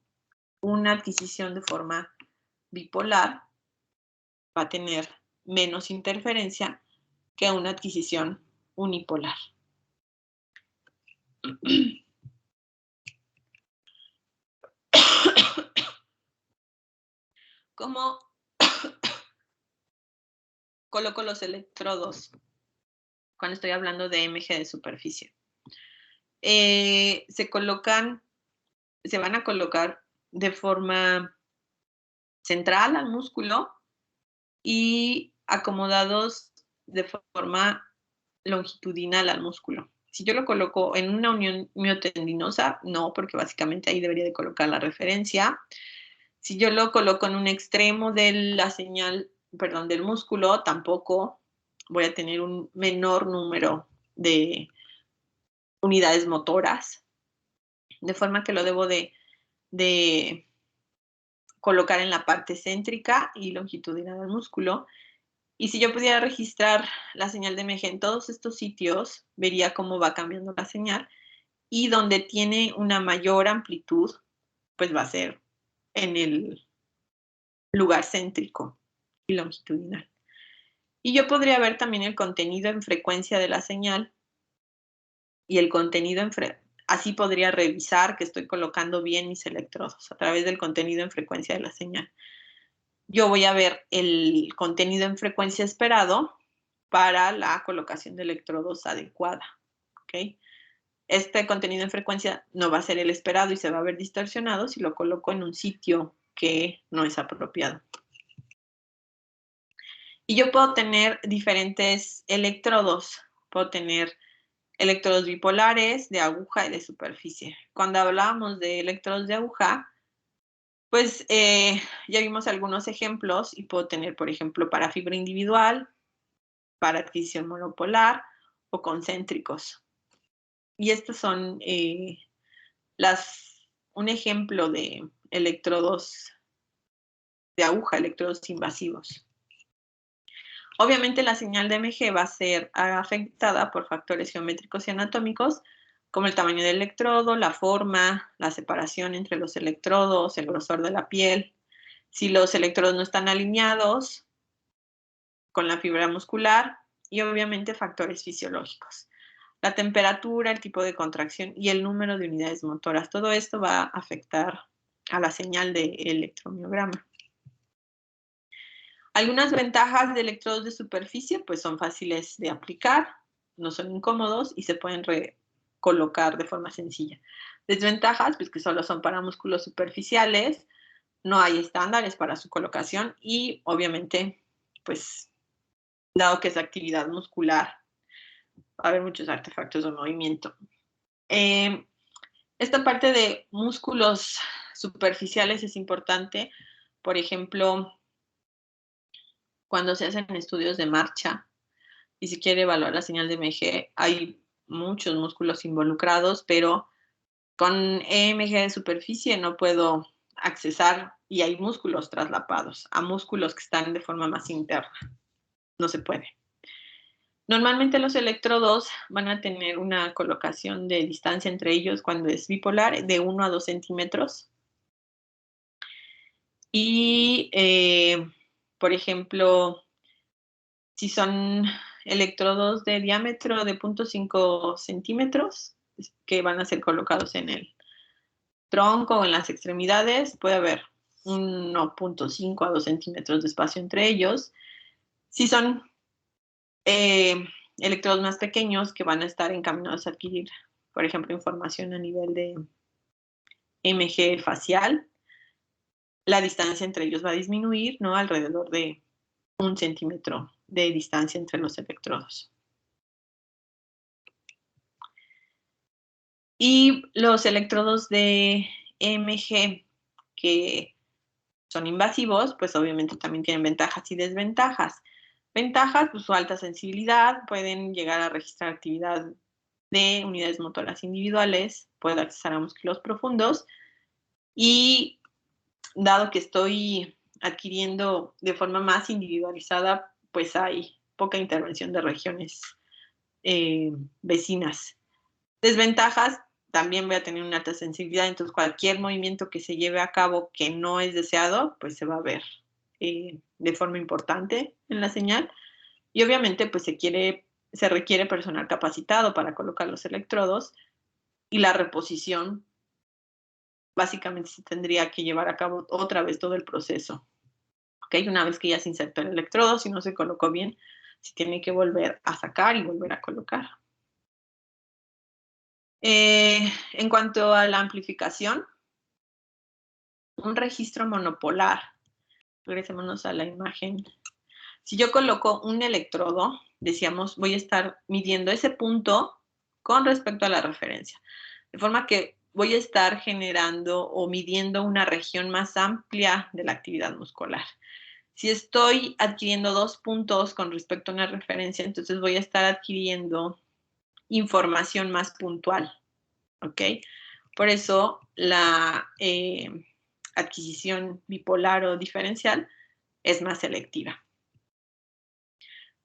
una adquisición de forma bipolar va a tener menos interferencia que una adquisición unipolar. ¿Cómo coloco los electrodos cuando estoy hablando de MG de superficie? Se van a colocar de forma central al músculo y acomodados de forma longitudinal al músculo. Si yo lo coloco en una unión miotendinosa, no, porque básicamente ahí debería de colocar la referencia. Si yo lo coloco en un extremo de la señal, perdón, del músculo, tampoco voy a tener un menor número de unidades motoras, de forma que lo debo de colocar en la parte céntrica y longitudinal del músculo. Y si yo pudiera registrar la señal de MG en todos estos sitios, vería cómo va cambiando la señal, y donde tiene una mayor amplitud, pues va a ser en el lugar céntrico y longitudinal. Y yo podría ver también el contenido en frecuencia de la señal y el contenido en así podría revisar que estoy colocando bien mis electrodos a través del contenido en frecuencia de la señal. Yo voy a ver el contenido en frecuencia esperado para la colocación de electrodos adecuada, ¿ok? Este contenido en frecuencia no va a ser el esperado y se va a ver distorsionado si lo coloco en un sitio que no es apropiado. Y yo puedo tener diferentes electrodos puedo tener electrodos bipolares de aguja y de superficie. Cuando hablábamos de electrodos de aguja, pues ya vimos algunos ejemplos y puedo tener, por ejemplo, para fibra individual, para adquisición monopolar o concéntricos. Y estos son un ejemplo de electrodos de aguja, electrodos invasivos. Obviamente la señal de MG va a ser afectada por factores geométricos y anatómicos, como el tamaño del electrodo, la forma, la separación entre los electrodos, el grosor de la piel. Si los electrodos no están alineados con la fibra muscular y obviamente factores fisiológicos. La temperatura, el tipo de contracción y el número de unidades motoras. Todo esto va a afectar a la señal de electromiograma. Algunas ventajas de electrodos de superficie pues son fáciles de aplicar, no son incómodos y se pueden recolocar de forma sencilla. Desventajas pues que solo son para músculos superficiales, no hay estándares para su colocación y obviamente pues dado que es actividad muscular va a haber muchos artefactos de movimiento. Esta parte de músculos superficiales es importante, por ejemplo, cuando se hacen estudios de marcha y se quiere evaluar la señal de EMG, hay muchos músculos involucrados, pero con EMG de superficie no puedo accesar y hay músculos traslapados a músculos que están de forma más interna. No se puede. Normalmente los electrodos van a tener una colocación de distancia entre ellos cuando es bipolar de 1 a 2 centímetros. Y, por ejemplo, si son electrodos de diámetro de 0.5 centímetros, que van a ser colocados en el tronco o en las extremidades, puede haber 1.5 a 2 centímetros de espacio entre ellos. Si son electrodos más pequeños que van a estar encaminados a adquirir, por ejemplo, información a nivel de MG facial, la distancia entre ellos va a disminuir, ¿no? Alrededor de 1 centímetro de distancia entre los electrodos. Y los electrodos de EMG que son invasivos, pues obviamente también tienen ventajas y desventajas. Ventajas, pues su alta sensibilidad, pueden llegar a registrar actividad de unidades motoras individuales, puedo accesar a músculos profundos y dado que estoy adquiriendo de forma más individualizada, pues hay poca intervención de regiones vecinas. Desventajas, también voy a tener una alta sensibilidad, entonces cualquier movimiento que se lleve a cabo que no es deseado, pues se va a ver de forma importante en la señal. Y obviamente, pues se requiere personal capacitado para colocar los electrodos y la reposición, básicamente se tendría que llevar a cabo otra vez todo el proceso. ¿Okay? Una vez que ya se insertó el electrodo, si no se colocó bien, se tiene que volver a sacar y volver a colocar. En cuanto a la amplificación, un registro monopolar. Regresémonos a la imagen. Si yo coloco un electrodo, decíamos, voy a estar midiendo ese punto con respecto a la referencia. De forma que voy a estar generando o midiendo una región más amplia de la actividad muscular. Si estoy adquiriendo 2 puntos con respecto a una referencia, entonces voy a estar adquiriendo información más puntual. ¿Ok? Por eso la adquisición bipolar o diferencial es más selectiva.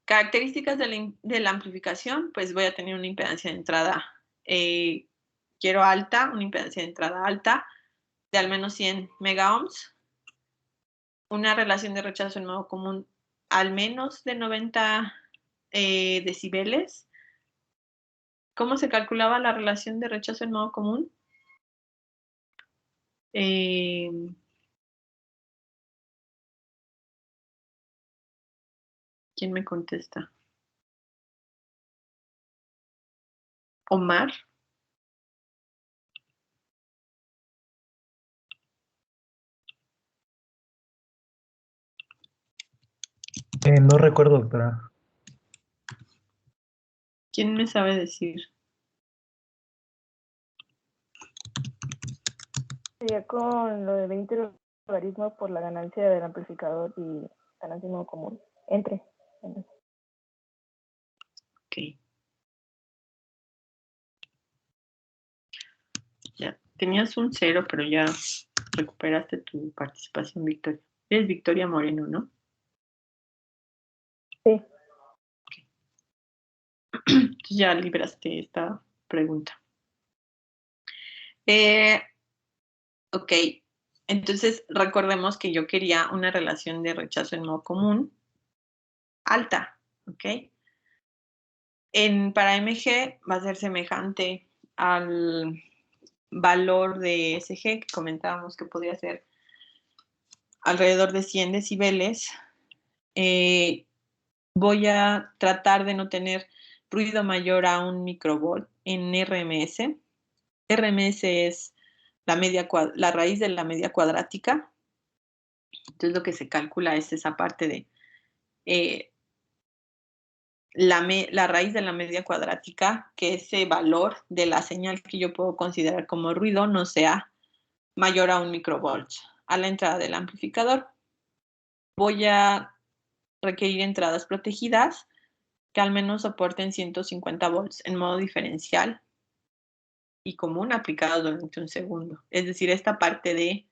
Características de la amplificación, pues voy a tener una impedancia de entrada, quiero alta, una impedancia de entrada alta de al menos 100 megaohms, una relación de rechazo en modo común al menos de 90 decibeles. ¿Cómo se calculaba la relación de rechazo en modo común? ¿Quién me contesta? Omar. No recuerdo, doctora. ¿Quién me sabe decir? Sería con lo de 20 logaritmos por la ganancia del amplificador y ganancia en modo común. Entre. Ok. Ya, tenías un 0, pero ya recuperaste tu participación, Victoria. Eres Victoria Moreno, ¿no? Sí. Okay. Entonces ya libraste esta pregunta. Ok, entonces recordemos que yo quería una relación de rechazo en modo común alta, ¿ok? Para MG va a ser semejante al valor de SG que comentábamos que podría ser alrededor de 100 decibeles. Voy a tratar de no tener ruido mayor a 1 microvolt en RMS. RMS es la raíz de la media cuadrática. Entonces lo que se calcula es esa parte de la raíz de la media cuadrática, que ese valor de la señal que yo puedo considerar como ruido no sea mayor a 1 microvolt a la entrada del amplificador. Voy a requerir entradas protegidas que al menos soporten 150 volts en modo diferencial y común aplicados durante un segundo. Es decir, esta parte de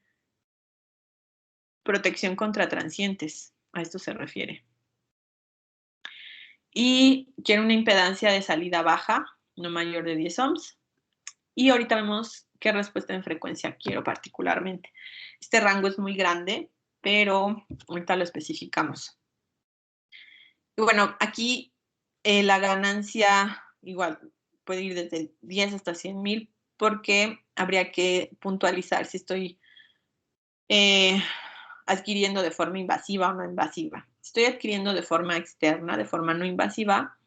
protección contra transientes, a esto se refiere. Y quiero una impedancia de salida baja, no mayor de 10 ohms. Y ahorita vemos qué respuesta en frecuencia quiero particularmente. Este rango es muy grande, pero ahorita lo especificamos. Y bueno, aquí la ganancia igual puede ir desde 10 hasta 100,000 porque habría que puntualizar si estoy adquiriendo de forma invasiva o no invasiva. Si estoy adquiriendo de forma externa, de forma no invasiva,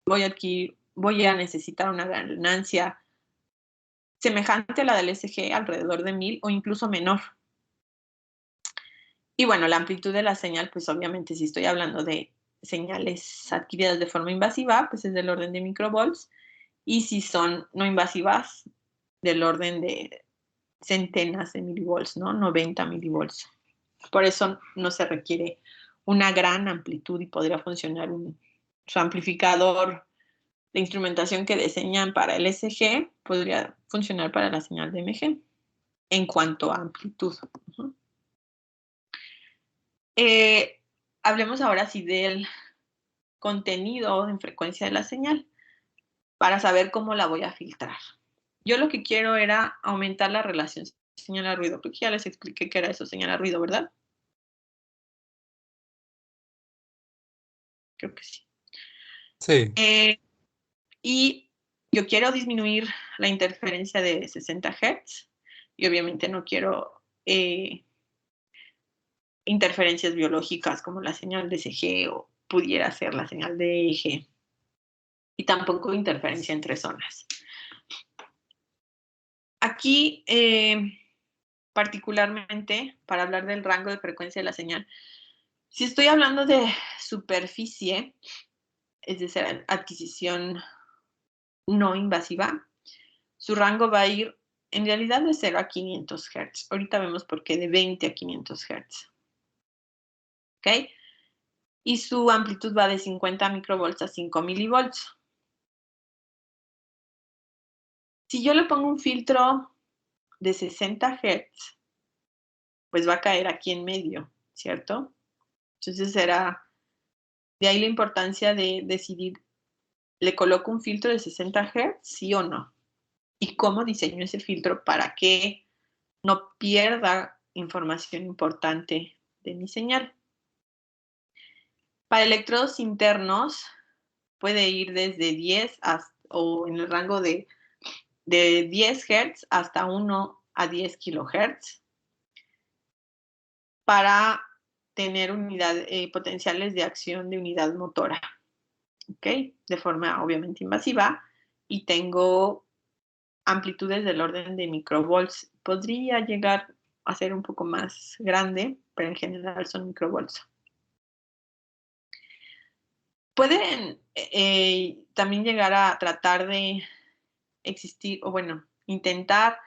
voy a necesitar una ganancia semejante a la del SG, alrededor de 1000 o incluso menor. Y bueno, la amplitud de la señal, pues obviamente si estoy hablando de señales adquiridas de forma invasiva, pues es del orden de microvolts, y si son no invasivas, del orden de centenas de milivolts, ¿no? 90 milivolts. Por eso no se requiere una gran amplitud y podría funcionar su amplificador de instrumentación que diseñan para el SG, podría funcionar para la señal de MG en cuanto a amplitud. Hablemos ahora sí del contenido en frecuencia de la señal para saber cómo la voy a filtrar. Yo lo que quiero era aumentar la relación señal a ruido, porque ya les expliqué qué era eso, señal a ruido, ¿verdad? Creo que sí. Sí. Y yo quiero disminuir la interferencia de 60 Hz y obviamente no quiero interferencias biológicas como la señal de CG o pudiera ser la señal de eje y tampoco interferencia entre zonas. Aquí, particularmente, para hablar del rango de frecuencia de la señal, si estoy hablando de superficie, es decir, adquisición no invasiva, su rango va a ir en realidad de 0 a 500 Hz. Ahorita vemos por qué de 20 a 500 Hz. ¿Ok? Y su amplitud va de 50 microvolts a 5 milivolts. Si yo le pongo un filtro de 60 Hz, pues va a caer aquí en medio, ¿cierto? Entonces será de ahí la importancia de decidir, ¿le coloco un filtro de 60 Hz, sí o no? ¿Y cómo diseño ese filtro para que no pierda información importante de mi señal? Para electrodos internos puede ir desde 10 o en el rango de 10 Hz hasta 1 a 10 kHz para tener potenciales de acción de unidad motora, ¿ok? De forma obviamente invasiva, y tengo amplitudes del orden de microvolts. Podría llegar a ser un poco más grande, pero en general son microvolts. Pueden también llegar a tratar de existir, o bueno, intentar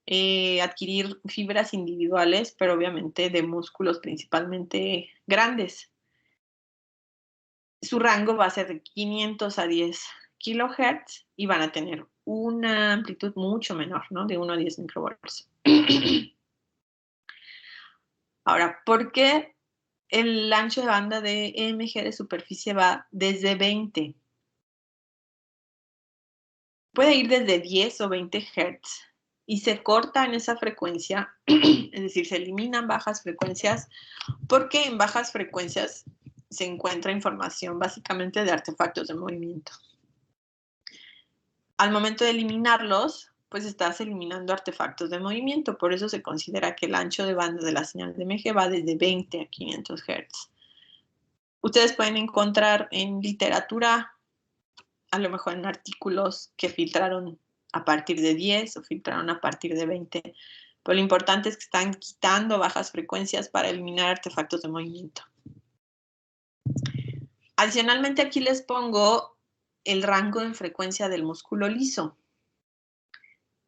adquirir fibras individuales, pero obviamente de músculos principalmente grandes. Su rango va a ser de 500 a 10 kilohertz y van a tener una amplitud mucho menor, ¿no? De 1 a 10 microvolts. Ahora, ¿por qué el ancho de banda de EMG de superficie va desde 20? Puede ir desde 10 o 20 Hz y se corta en esa frecuencia, es decir, se eliminan bajas frecuencias, porque en bajas frecuencias se encuentra información básicamente de artefactos de movimiento. Al momento de eliminarlos, pues estás eliminando artefactos de movimiento, por eso se considera que el ancho de banda de la señal de EMG va desde 20 a 500 Hz. Ustedes pueden encontrar en literatura, a lo mejor en artículos que filtraron a partir de 10 o filtraron a partir de 20, pero lo importante es que están quitando bajas frecuencias para eliminar artefactos de movimiento. Adicionalmente, aquí les pongo el rango en frecuencia del músculo liso.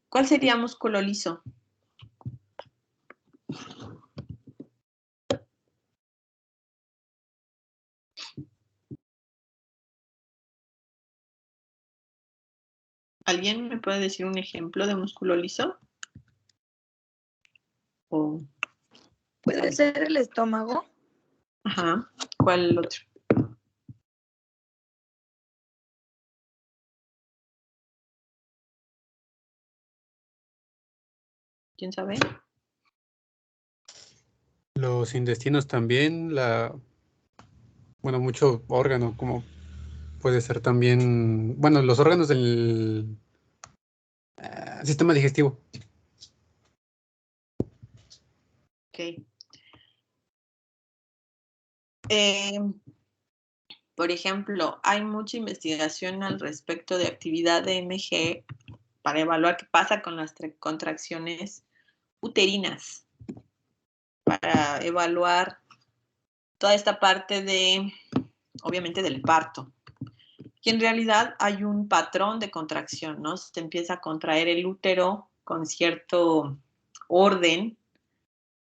¿Cuál sería músculo liso? ¿Alguien me puede decir un ejemplo de músculo liso? ¿O... ¿Puede ser el estómago? Ajá. ¿Cuál otro? ¿Quién sabe? Los intestinos también, bueno, mucho órgano, como puede ser también, bueno, los órganos del sistema digestivo. Ok. Por ejemplo, hay mucha investigación al respecto de actividad de EMG para evaluar qué pasa con las contracciones uterinas, para evaluar toda esta parte de, obviamente, del parto. Y en realidad hay un patrón de contracción, ¿no? Se empieza a contraer el útero con cierto orden,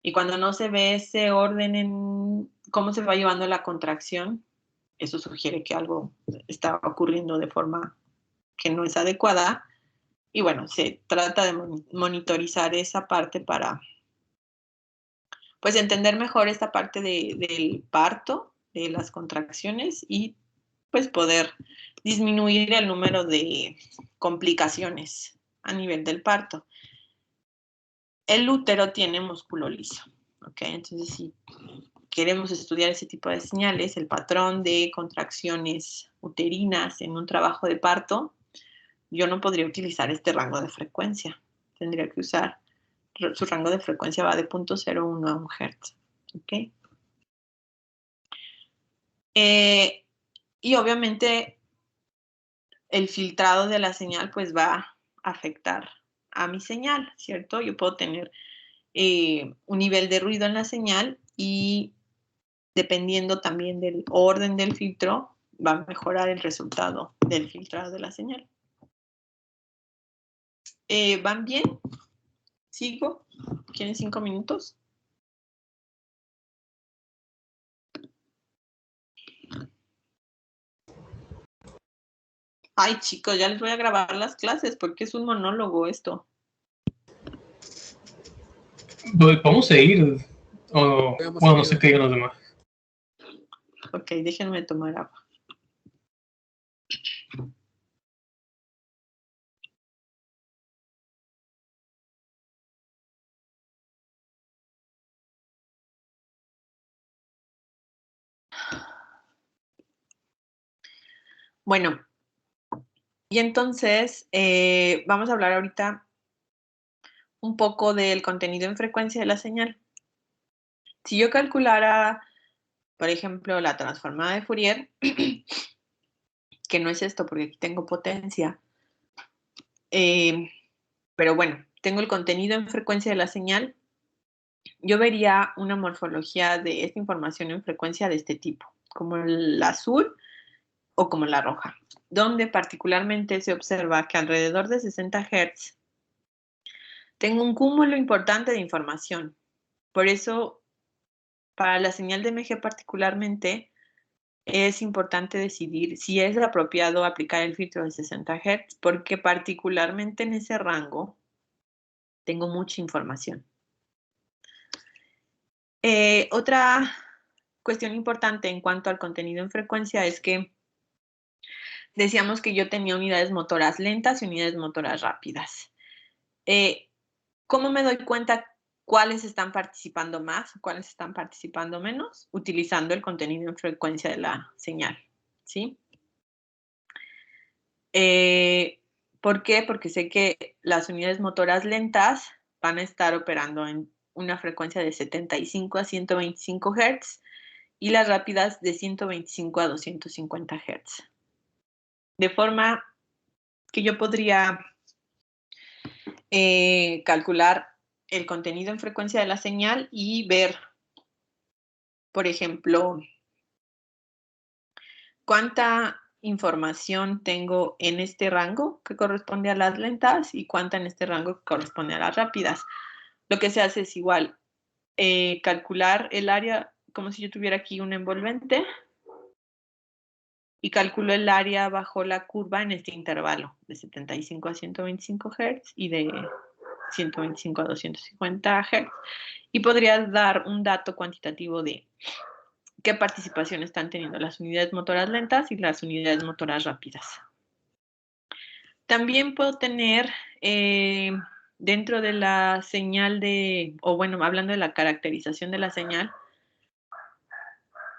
y cuando no se ve ese orden en cómo se va llevando la contracción, eso sugiere que algo está ocurriendo de forma que no es adecuada. Y bueno, se trata de monitorizar esa parte para, pues, entender mejor esta parte del parto, de las contracciones y, pues, poder disminuir el número de complicaciones a nivel del parto. El útero tiene músculo liso, ¿ok? Entonces, si queremos estudiar ese tipo de señales, el patrón de contracciones uterinas en un trabajo de parto, yo no podría utilizar este rango de frecuencia. Tendría que usar, su rango de frecuencia va de 0.01 a 1 Hz. ¿Ok? Y obviamente el filtrado de la señal pues va a afectar a mi señal, ¿cierto? Yo puedo tener un nivel de ruido en la señal y dependiendo también del orden del filtro, va a mejorar el resultado del filtrado de la señal. ¿Van bien? ¿Sigo? ¿Quieren 5 minutos? Ay, chicos, ya les voy a grabar las clases porque es un monólogo esto. ¿Podemos seguir? O, bueno, no sé qué digan los demás. Ok, déjenme tomar agua. Bueno, y entonces vamos a hablar ahorita un poco del contenido en frecuencia de la señal. Si yo calculara, por ejemplo, la transformada de Fourier, que no es esto porque aquí tengo potencia, pero bueno, tengo el contenido en frecuencia de la señal, yo vería una morfología de esta información en frecuencia de este tipo. Como el azul o como la roja, donde particularmente se observa que alrededor de 60 Hz tengo un cúmulo importante de información. Por eso, para la señal de MG particularmente, es importante decidir si es apropiado aplicar el filtro de 60 Hz, porque particularmente en ese rango tengo mucha información. Otra cuestión importante en cuanto al contenido en frecuencia es que decíamos que yo tenía unidades motoras lentas y unidades motoras rápidas. ¿Cómo me doy cuenta cuáles están participando más o cuáles están participando menos? Utilizando el contenido en frecuencia de la señal, ¿sí? ¿Por qué? Porque sé que las unidades motoras lentas van a estar operando en una frecuencia de 75 a 125 Hz y las rápidas de 125 a 250 Hz. De forma que yo podría calcular el contenido en frecuencia de la señal y ver, por ejemplo, cuánta información tengo en este rango que corresponde a las lentas y cuánta en este rango que corresponde a las rápidas. Lo que se hace es igual, calcular el área como si yo tuviera aquí un envolvente y calculo el área bajo la curva en este intervalo de 75 a 125 Hz y de 125 a 250 Hz y podría dar un dato cuantitativo de qué participación están teniendo las unidades motoras lentas y las unidades motoras rápidas. También puedo tener dentro de la señal de, o bueno, hablando de la caracterización de la señal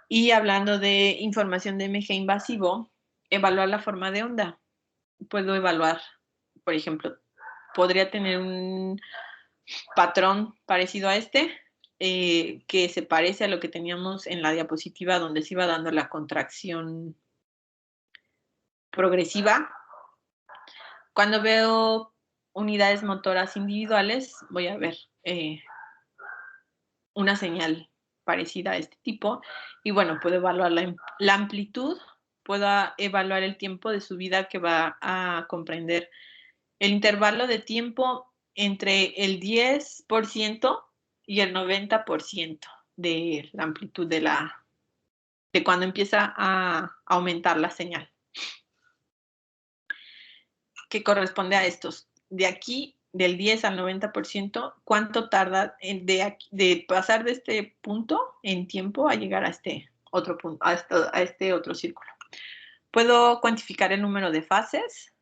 y hablando de información de MG invasivo, evaluar la forma de onda. Puedo evaluar, por ejemplo, podría tener un patrón parecido a este, que se parece a lo que teníamos en la diapositiva donde se iba dando la contracción progresiva. Cuando veo unidades motoras individuales, voy a ver una señal parecida a este tipo. Y bueno, puedo evaluar la amplitud, puedo evaluar el tiempo de subida que va a comprender el intervalo de tiempo entre el 10% y el 90% de la amplitud de cuando empieza a aumentar la señal, que corresponde a estos. De aquí, del 10 al 90%, ¿cuánto tarda de pasar de este punto en tiempo a llegar a este otro punto, a este otro círculo? Puedo cuantificar el número de fases,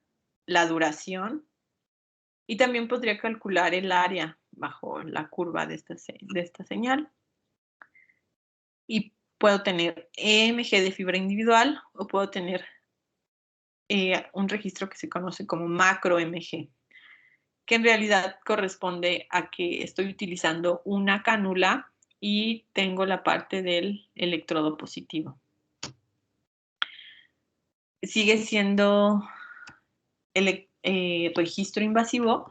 la duración, y también podría calcular el área bajo la curva de esta señal. Y puedo tener EMG de fibra individual o puedo tener un registro que se conoce como macro MG, que en realidad corresponde a que estoy utilizando una cánula y tengo la parte del electrodo positivo. Sigue siendo registro invasivo,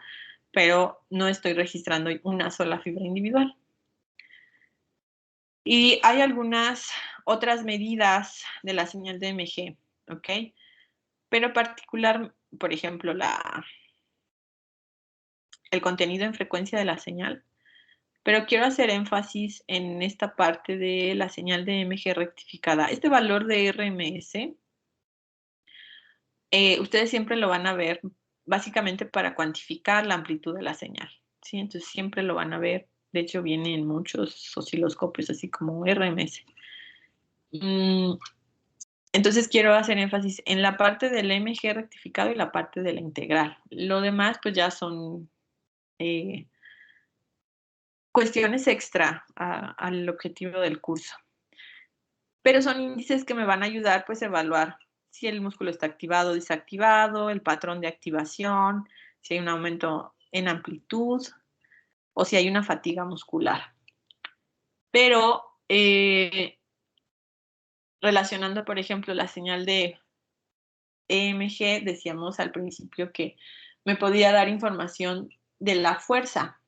pero no estoy registrando una sola fibra individual. Y hay algunas otras medidas de la señal de MG, ¿ok? Pero particular, por ejemplo, el contenido en frecuencia de la señal. Pero quiero hacer énfasis en esta parte de la señal de MG rectificada. Este valor de RMS, ustedes siempre lo van a ver básicamente para cuantificar la amplitud de la señal, ¿sí? Entonces siempre lo van a ver. De hecho, viene en muchos osciloscopios, así como RMS. Entonces quiero hacer énfasis en la parte del MG rectificado y la parte de la integral. Lo demás, pues ya son cuestiones extra al objetivo del curso. Pero son índices que me van a ayudar, pues, a evaluar si el músculo está activado o desactivado, el patrón de activación, si hay un aumento en amplitud o si hay una fatiga muscular. Pero relacionando, por ejemplo, la señal de EMG, decíamos al principio que me podía dar información de la fuerza.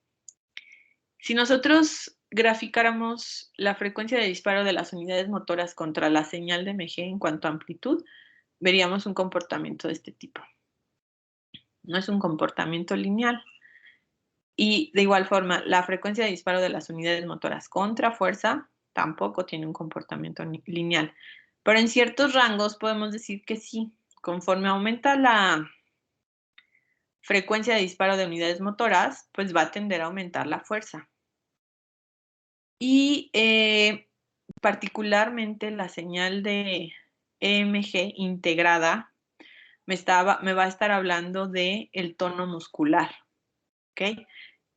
Si nosotros graficáramos la frecuencia de disparo de las unidades motoras contra la señal de MG en cuanto a amplitud, veríamos un comportamiento de este tipo. No es un comportamiento lineal. Y de igual forma, la frecuencia de disparo de las unidades motoras contra fuerza tampoco tiene un comportamiento lineal. Pero en ciertos rangos podemos decir que sí. Conforme aumenta la frecuencia de disparo de unidades motoras, pues va a tender a aumentar la fuerza. Y particularmente la señal de EMG integrada me va a estar hablando del tono muscular. ¿Ok?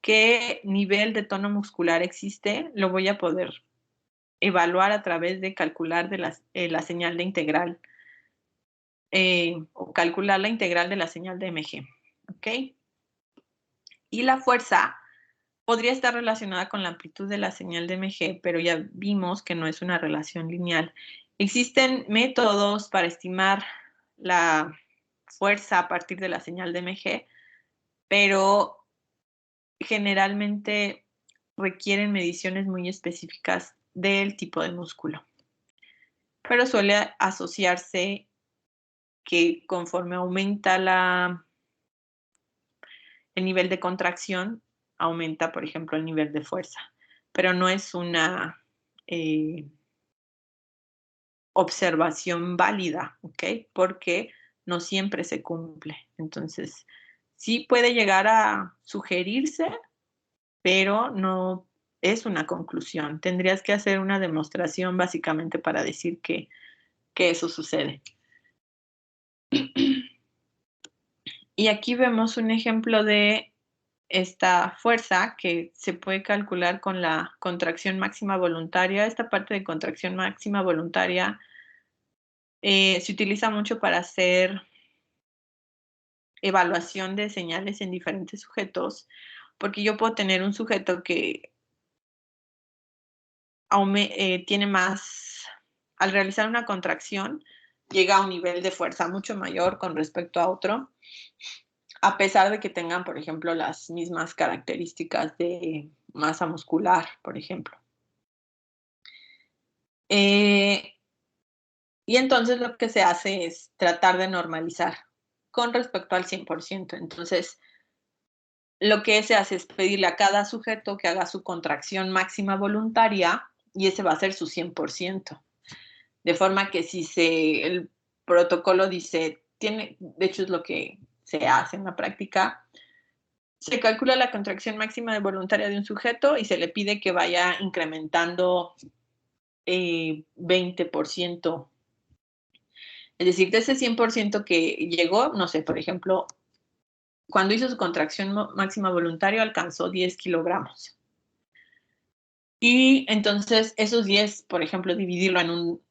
¿Qué nivel de tono muscular existe? Lo voy a poder evaluar a través de calcular de la señal de integral o calcular la integral de la señal de EMG. ¿Ok? Y la fuerza podría estar relacionada con la amplitud de la señal de EMG, pero ya vimos que no es una relación lineal. Existen métodos para estimar la fuerza a partir de la señal de EMG, pero generalmente requieren mediciones muy específicas del tipo de músculo. Pero suele asociarse que conforme aumenta el nivel de contracción, aumenta, por ejemplo, el nivel de fuerza. Pero no es una observación válida, ¿ok? Porque no siempre se cumple. Entonces, sí puede llegar a sugerirse, pero no es una conclusión. Tendrías que hacer una demostración básicamente para decir que eso sucede. Y aquí vemos un ejemplo de esta fuerza que se puede calcular con la contracción máxima voluntaria. Esta parte de contracción máxima voluntaria se utiliza mucho para hacer evaluación de señales en diferentes sujetos, porque yo puedo tener un sujeto que tiene más, al realizar una contracción, llega a un nivel de fuerza mucho mayor con respecto a otro, a pesar de que tengan, por ejemplo, las mismas características de masa muscular, por ejemplo. Y entonces lo que se hace es tratar de normalizar con respecto al 100%. Entonces, lo que se hace es pedirle a cada sujeto que haga su contracción máxima voluntaria y ese va a ser su 100%. De forma que si el protocolo dice, de hecho es lo que se hace en la práctica, se calcula la contracción máxima de voluntaria de un sujeto y se le pide que vaya incrementando 20%. Es decir, de ese 100% que llegó, no sé, por ejemplo, cuando hizo su contracción máxima voluntaria alcanzó 10 kilogramos. Y entonces esos 10, por ejemplo, dividirlo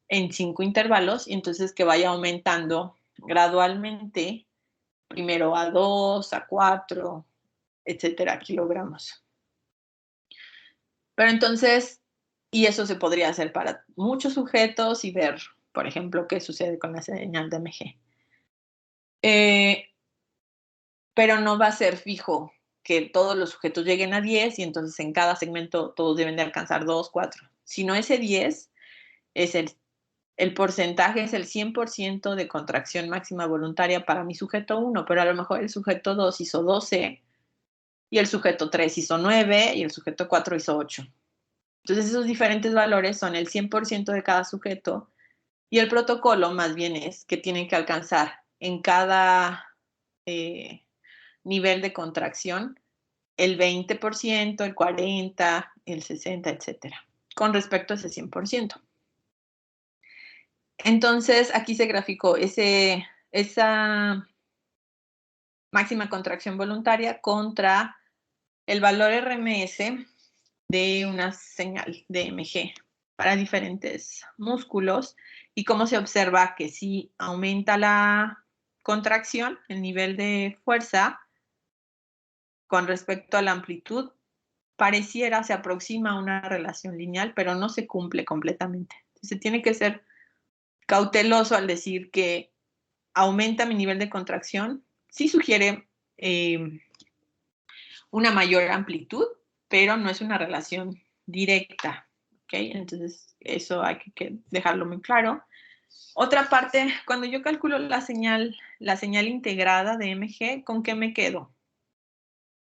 en 5 intervalos y entonces que vaya aumentando gradualmente, primero a 2, a 4, etcétera, kilogramos. Pero entonces, y eso se podría hacer para muchos sujetos y ver, por ejemplo, qué sucede con la señal de EMG. Pero no va a ser fijo que todos los sujetos lleguen a 10 y entonces en cada segmento todos deben de alcanzar 2, 4. Sino ese 10 es el porcentaje, es el 100% de contracción máxima voluntaria para mi sujeto 1, pero a lo mejor el sujeto 2 hizo 12 y el sujeto 3 hizo 9 y el sujeto 4 hizo 8. Entonces esos diferentes valores son el 100% de cada sujeto y el protocolo más bien es que tienen que alcanzar en cada nivel de contracción el 20%, el 40%, el 60%, etcétera, con respecto a ese 100%. Entonces, aquí se graficó esa máxima contracción voluntaria contra el valor RMS de una señal de EMG para diferentes músculos y cómo se observa que si aumenta la contracción, el nivel de fuerza, con respecto a la amplitud, pareciera, se aproxima a una relación lineal, pero no se cumple completamente. Entonces, tiene que ser cauteloso al decir que aumenta mi nivel de contracción. Sí sugiere una mayor amplitud, pero no es una relación directa. ¿Okay? Entonces, eso hay que dejarlo muy claro. Otra parte, cuando yo calculo la señal integrada de MG, ¿con qué me quedo?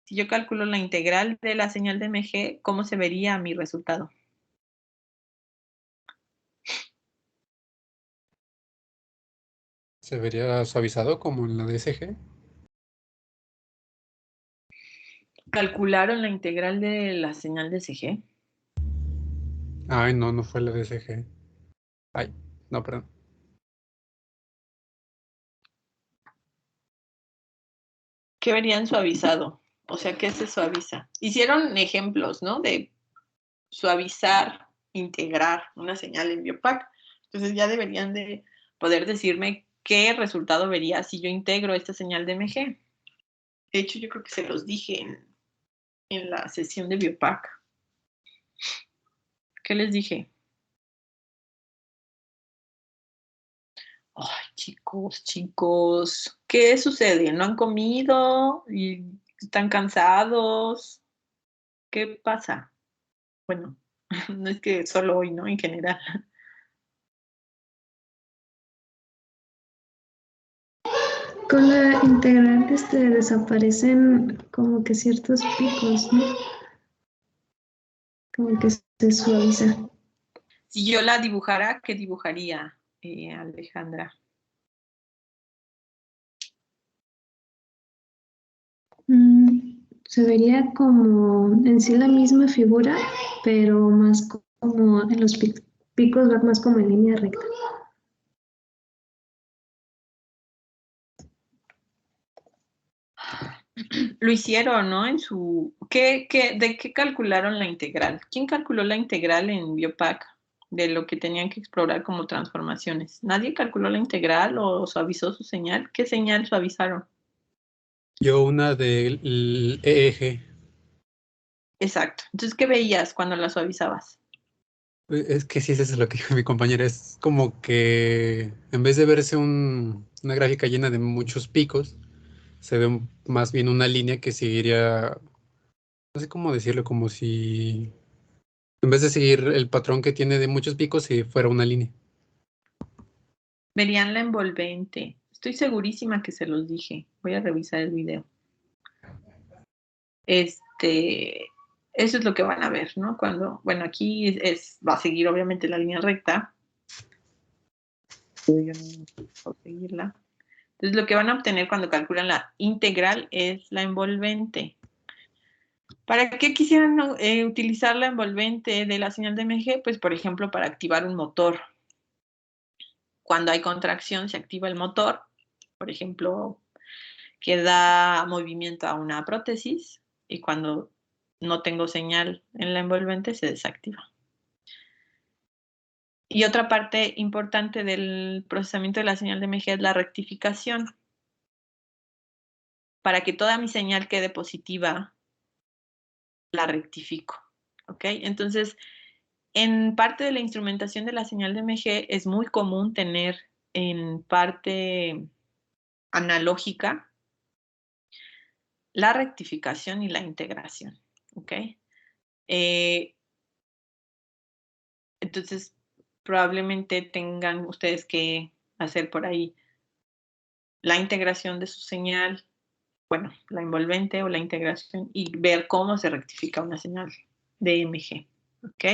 Si yo calculo la integral de la señal de MG, ¿cómo se vería mi resultado? ¿Se vería suavizado como en la DSG? ¿Calcularon la integral de la señal de SG? Ay, no, no fue la DSG. Ay, no, perdón. ¿Qué verían suavizado? O sea, ¿qué se suaviza? Hicieron ejemplos, ¿no? De suavizar, integrar una señal en Biopac. Entonces ya deberían de poder decirme qué resultado vería si yo integro esta señal de MG. De hecho, yo creo que se los dije en la sesión de Biopac. ¿Qué les dije? Ay, chicos, ¿qué sucede? ¿No han comido? ¿Y están cansados? ¿Qué pasa? Bueno, no es que solo hoy, ¿no? En general. Con la integral desaparecen como que ciertos picos, ¿no? Como que se suaviza. Si yo la dibujara, ¿qué dibujaría, Alejandra? Se vería como en sí la misma figura, pero más como en los picos va más como en línea recta. Lo hicieron, ¿no? En su... ¿De qué calcularon la integral? ¿Quién calculó la integral en Biopac de lo que tenían que explorar como transformaciones? ¿Nadie calculó la integral o suavizó su señal? ¿Qué señal suavizaron? Yo una del EEG. Exacto. Entonces, ¿qué veías cuando la suavizabas? Es que sí, eso es lo que dijo mi compañera. Es como que en vez de verse una gráfica llena de muchos picos, se ve más bien una línea que seguiría, no sé cómo decirlo, como si en vez de seguir el patrón que tiene de muchos picos, si fuera una línea. Verían la envolvente. Estoy segurísima que se los dije. Voy a revisar el video. Eso es lo que van a ver, ¿no? Bueno, aquí va a seguir obviamente la línea recta. Pero yo no puedo seguirla. Entonces, lo que van a obtener cuando calculan la integral es la envolvente. ¿Para qué quisieran utilizar la envolvente de la señal de MG? Pues, por ejemplo, para activar un motor. Cuando hay contracción, se activa el motor. Por ejemplo, que da movimiento a una prótesis. Y cuando no tengo señal en la envolvente, se desactiva. Y otra parte importante del procesamiento de la señal de MG es la rectificación. Para que toda mi señal quede positiva, la rectifico. ¿Ok? Entonces, en parte de la instrumentación de la señal de MG es muy común tener en parte analógica la rectificación y la integración. ¿Ok? Entonces, probablemente tengan ustedes que hacer por ahí la integración de su señal, bueno, la envolvente o la integración y ver cómo se rectifica una señal de MG. ¿Ok?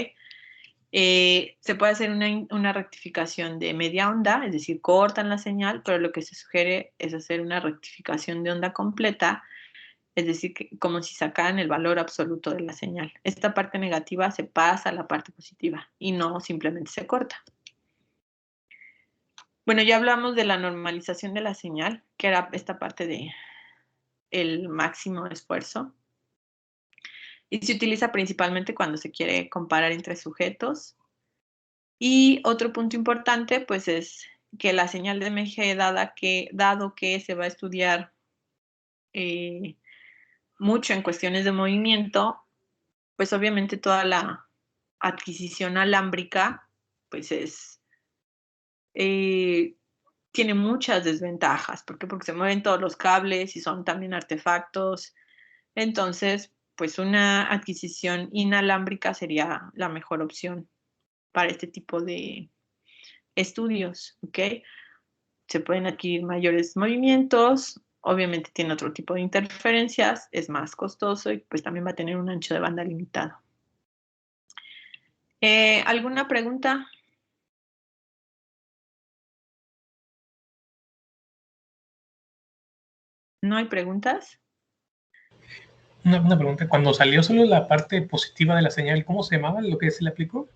Se puede hacer una rectificación de media onda, es decir, cortan la señal, pero lo que se sugiere es hacer una rectificación de onda completa, es decir, como si sacaran el valor absoluto de la señal. Esta parte negativa se pasa a la parte positiva y no simplemente se corta. Bueno, ya hablamos de la normalización de la señal, que era esta parte de el máximo esfuerzo. Y se utiliza principalmente cuando se quiere comparar entre sujetos. Y otro punto importante, pues, es que la señal de MG, dado que se va a estudiar mucho en cuestiones de movimiento, pues obviamente toda la adquisición alámbrica, pues tiene muchas desventajas. ¿Por qué? Porque se mueven todos los cables y son también artefactos. Entonces, pues una adquisición inalámbrica sería la mejor opción para este tipo de estudios, ¿ok? Se pueden adquirir mayores movimientos, obviamente tiene otro tipo de interferencias, es más costoso y pues también va a tener un ancho de banda limitado. ¿Alguna pregunta? ¿No hay preguntas? Una pregunta. Cuando salió solo la parte positiva de la señal, ¿cómo se llamaba lo que se le aplicó?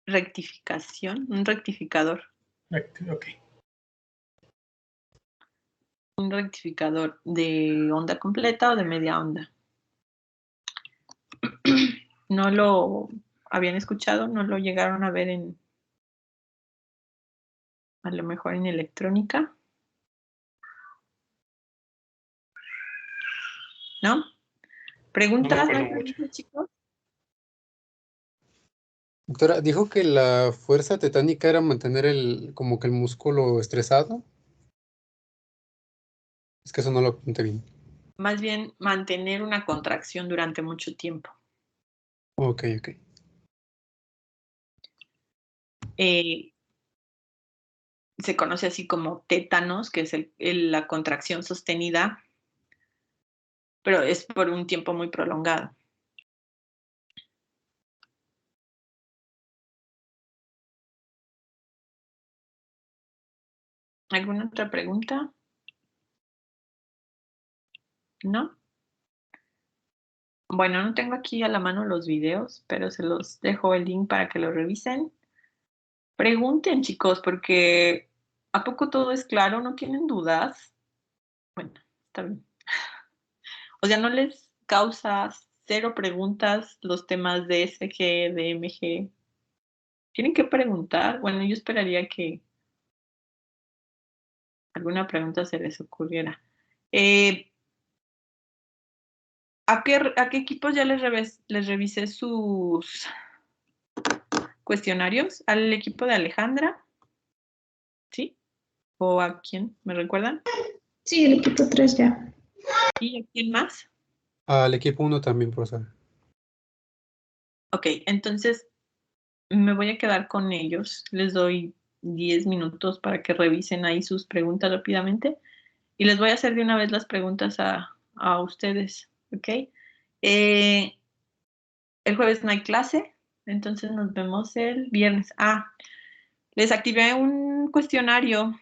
Rectificación, un rectificador. Ok. Un rectificador de onda completa o de media onda. ¿No lo habían escuchado? ¿No lo llegaron a ver a lo mejor en electrónica? ¿No? ¿Preguntas? ¿No hay preguntas, chicos? Doctora, dijo que la fuerza tetánica era mantener como que el músculo estresado. Es que eso no lo apunté bien. Más bien mantener una contracción durante mucho tiempo. Ok. Se conoce así como tétanos, que es la contracción sostenida, pero es por un tiempo muy prolongado. ¿Alguna otra pregunta? ¿No? Bueno, no tengo aquí a la mano los videos, pero se los dejo el link para que lo revisen. Pregunten, chicos, porque ¿a poco todo es claro? ¿No tienen dudas? Bueno, está bien. O sea, ¿no les causa cero preguntas los temas de SG, de MG? Tienen que preguntar. Bueno, yo esperaría que alguna pregunta se les ocurriera. ¿A qué equipos ya les revisé sus cuestionarios? ¿Al equipo de Alejandra? ¿Sí? ¿O a quién? ¿Me recuerdan? Sí, el equipo 3 ya. ¿Y a quién más? Al equipo 1 también, profesor. Ok, entonces me voy a quedar con ellos. Les doy 10 minutos para que revisen ahí sus preguntas rápidamente. Y les voy a hacer de una vez las preguntas a ustedes, ¿ok? El jueves no hay clase, entonces nos vemos el viernes. Les activé un cuestionario.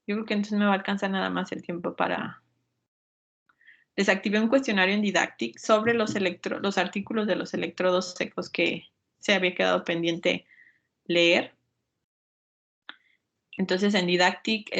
Yo creo que entonces me va a alcanzar nada más el tiempo para... Les activé un cuestionario en Didactic sobre los artículos de los electrodos secos que se había quedado pendiente leer. Entonces en Didactic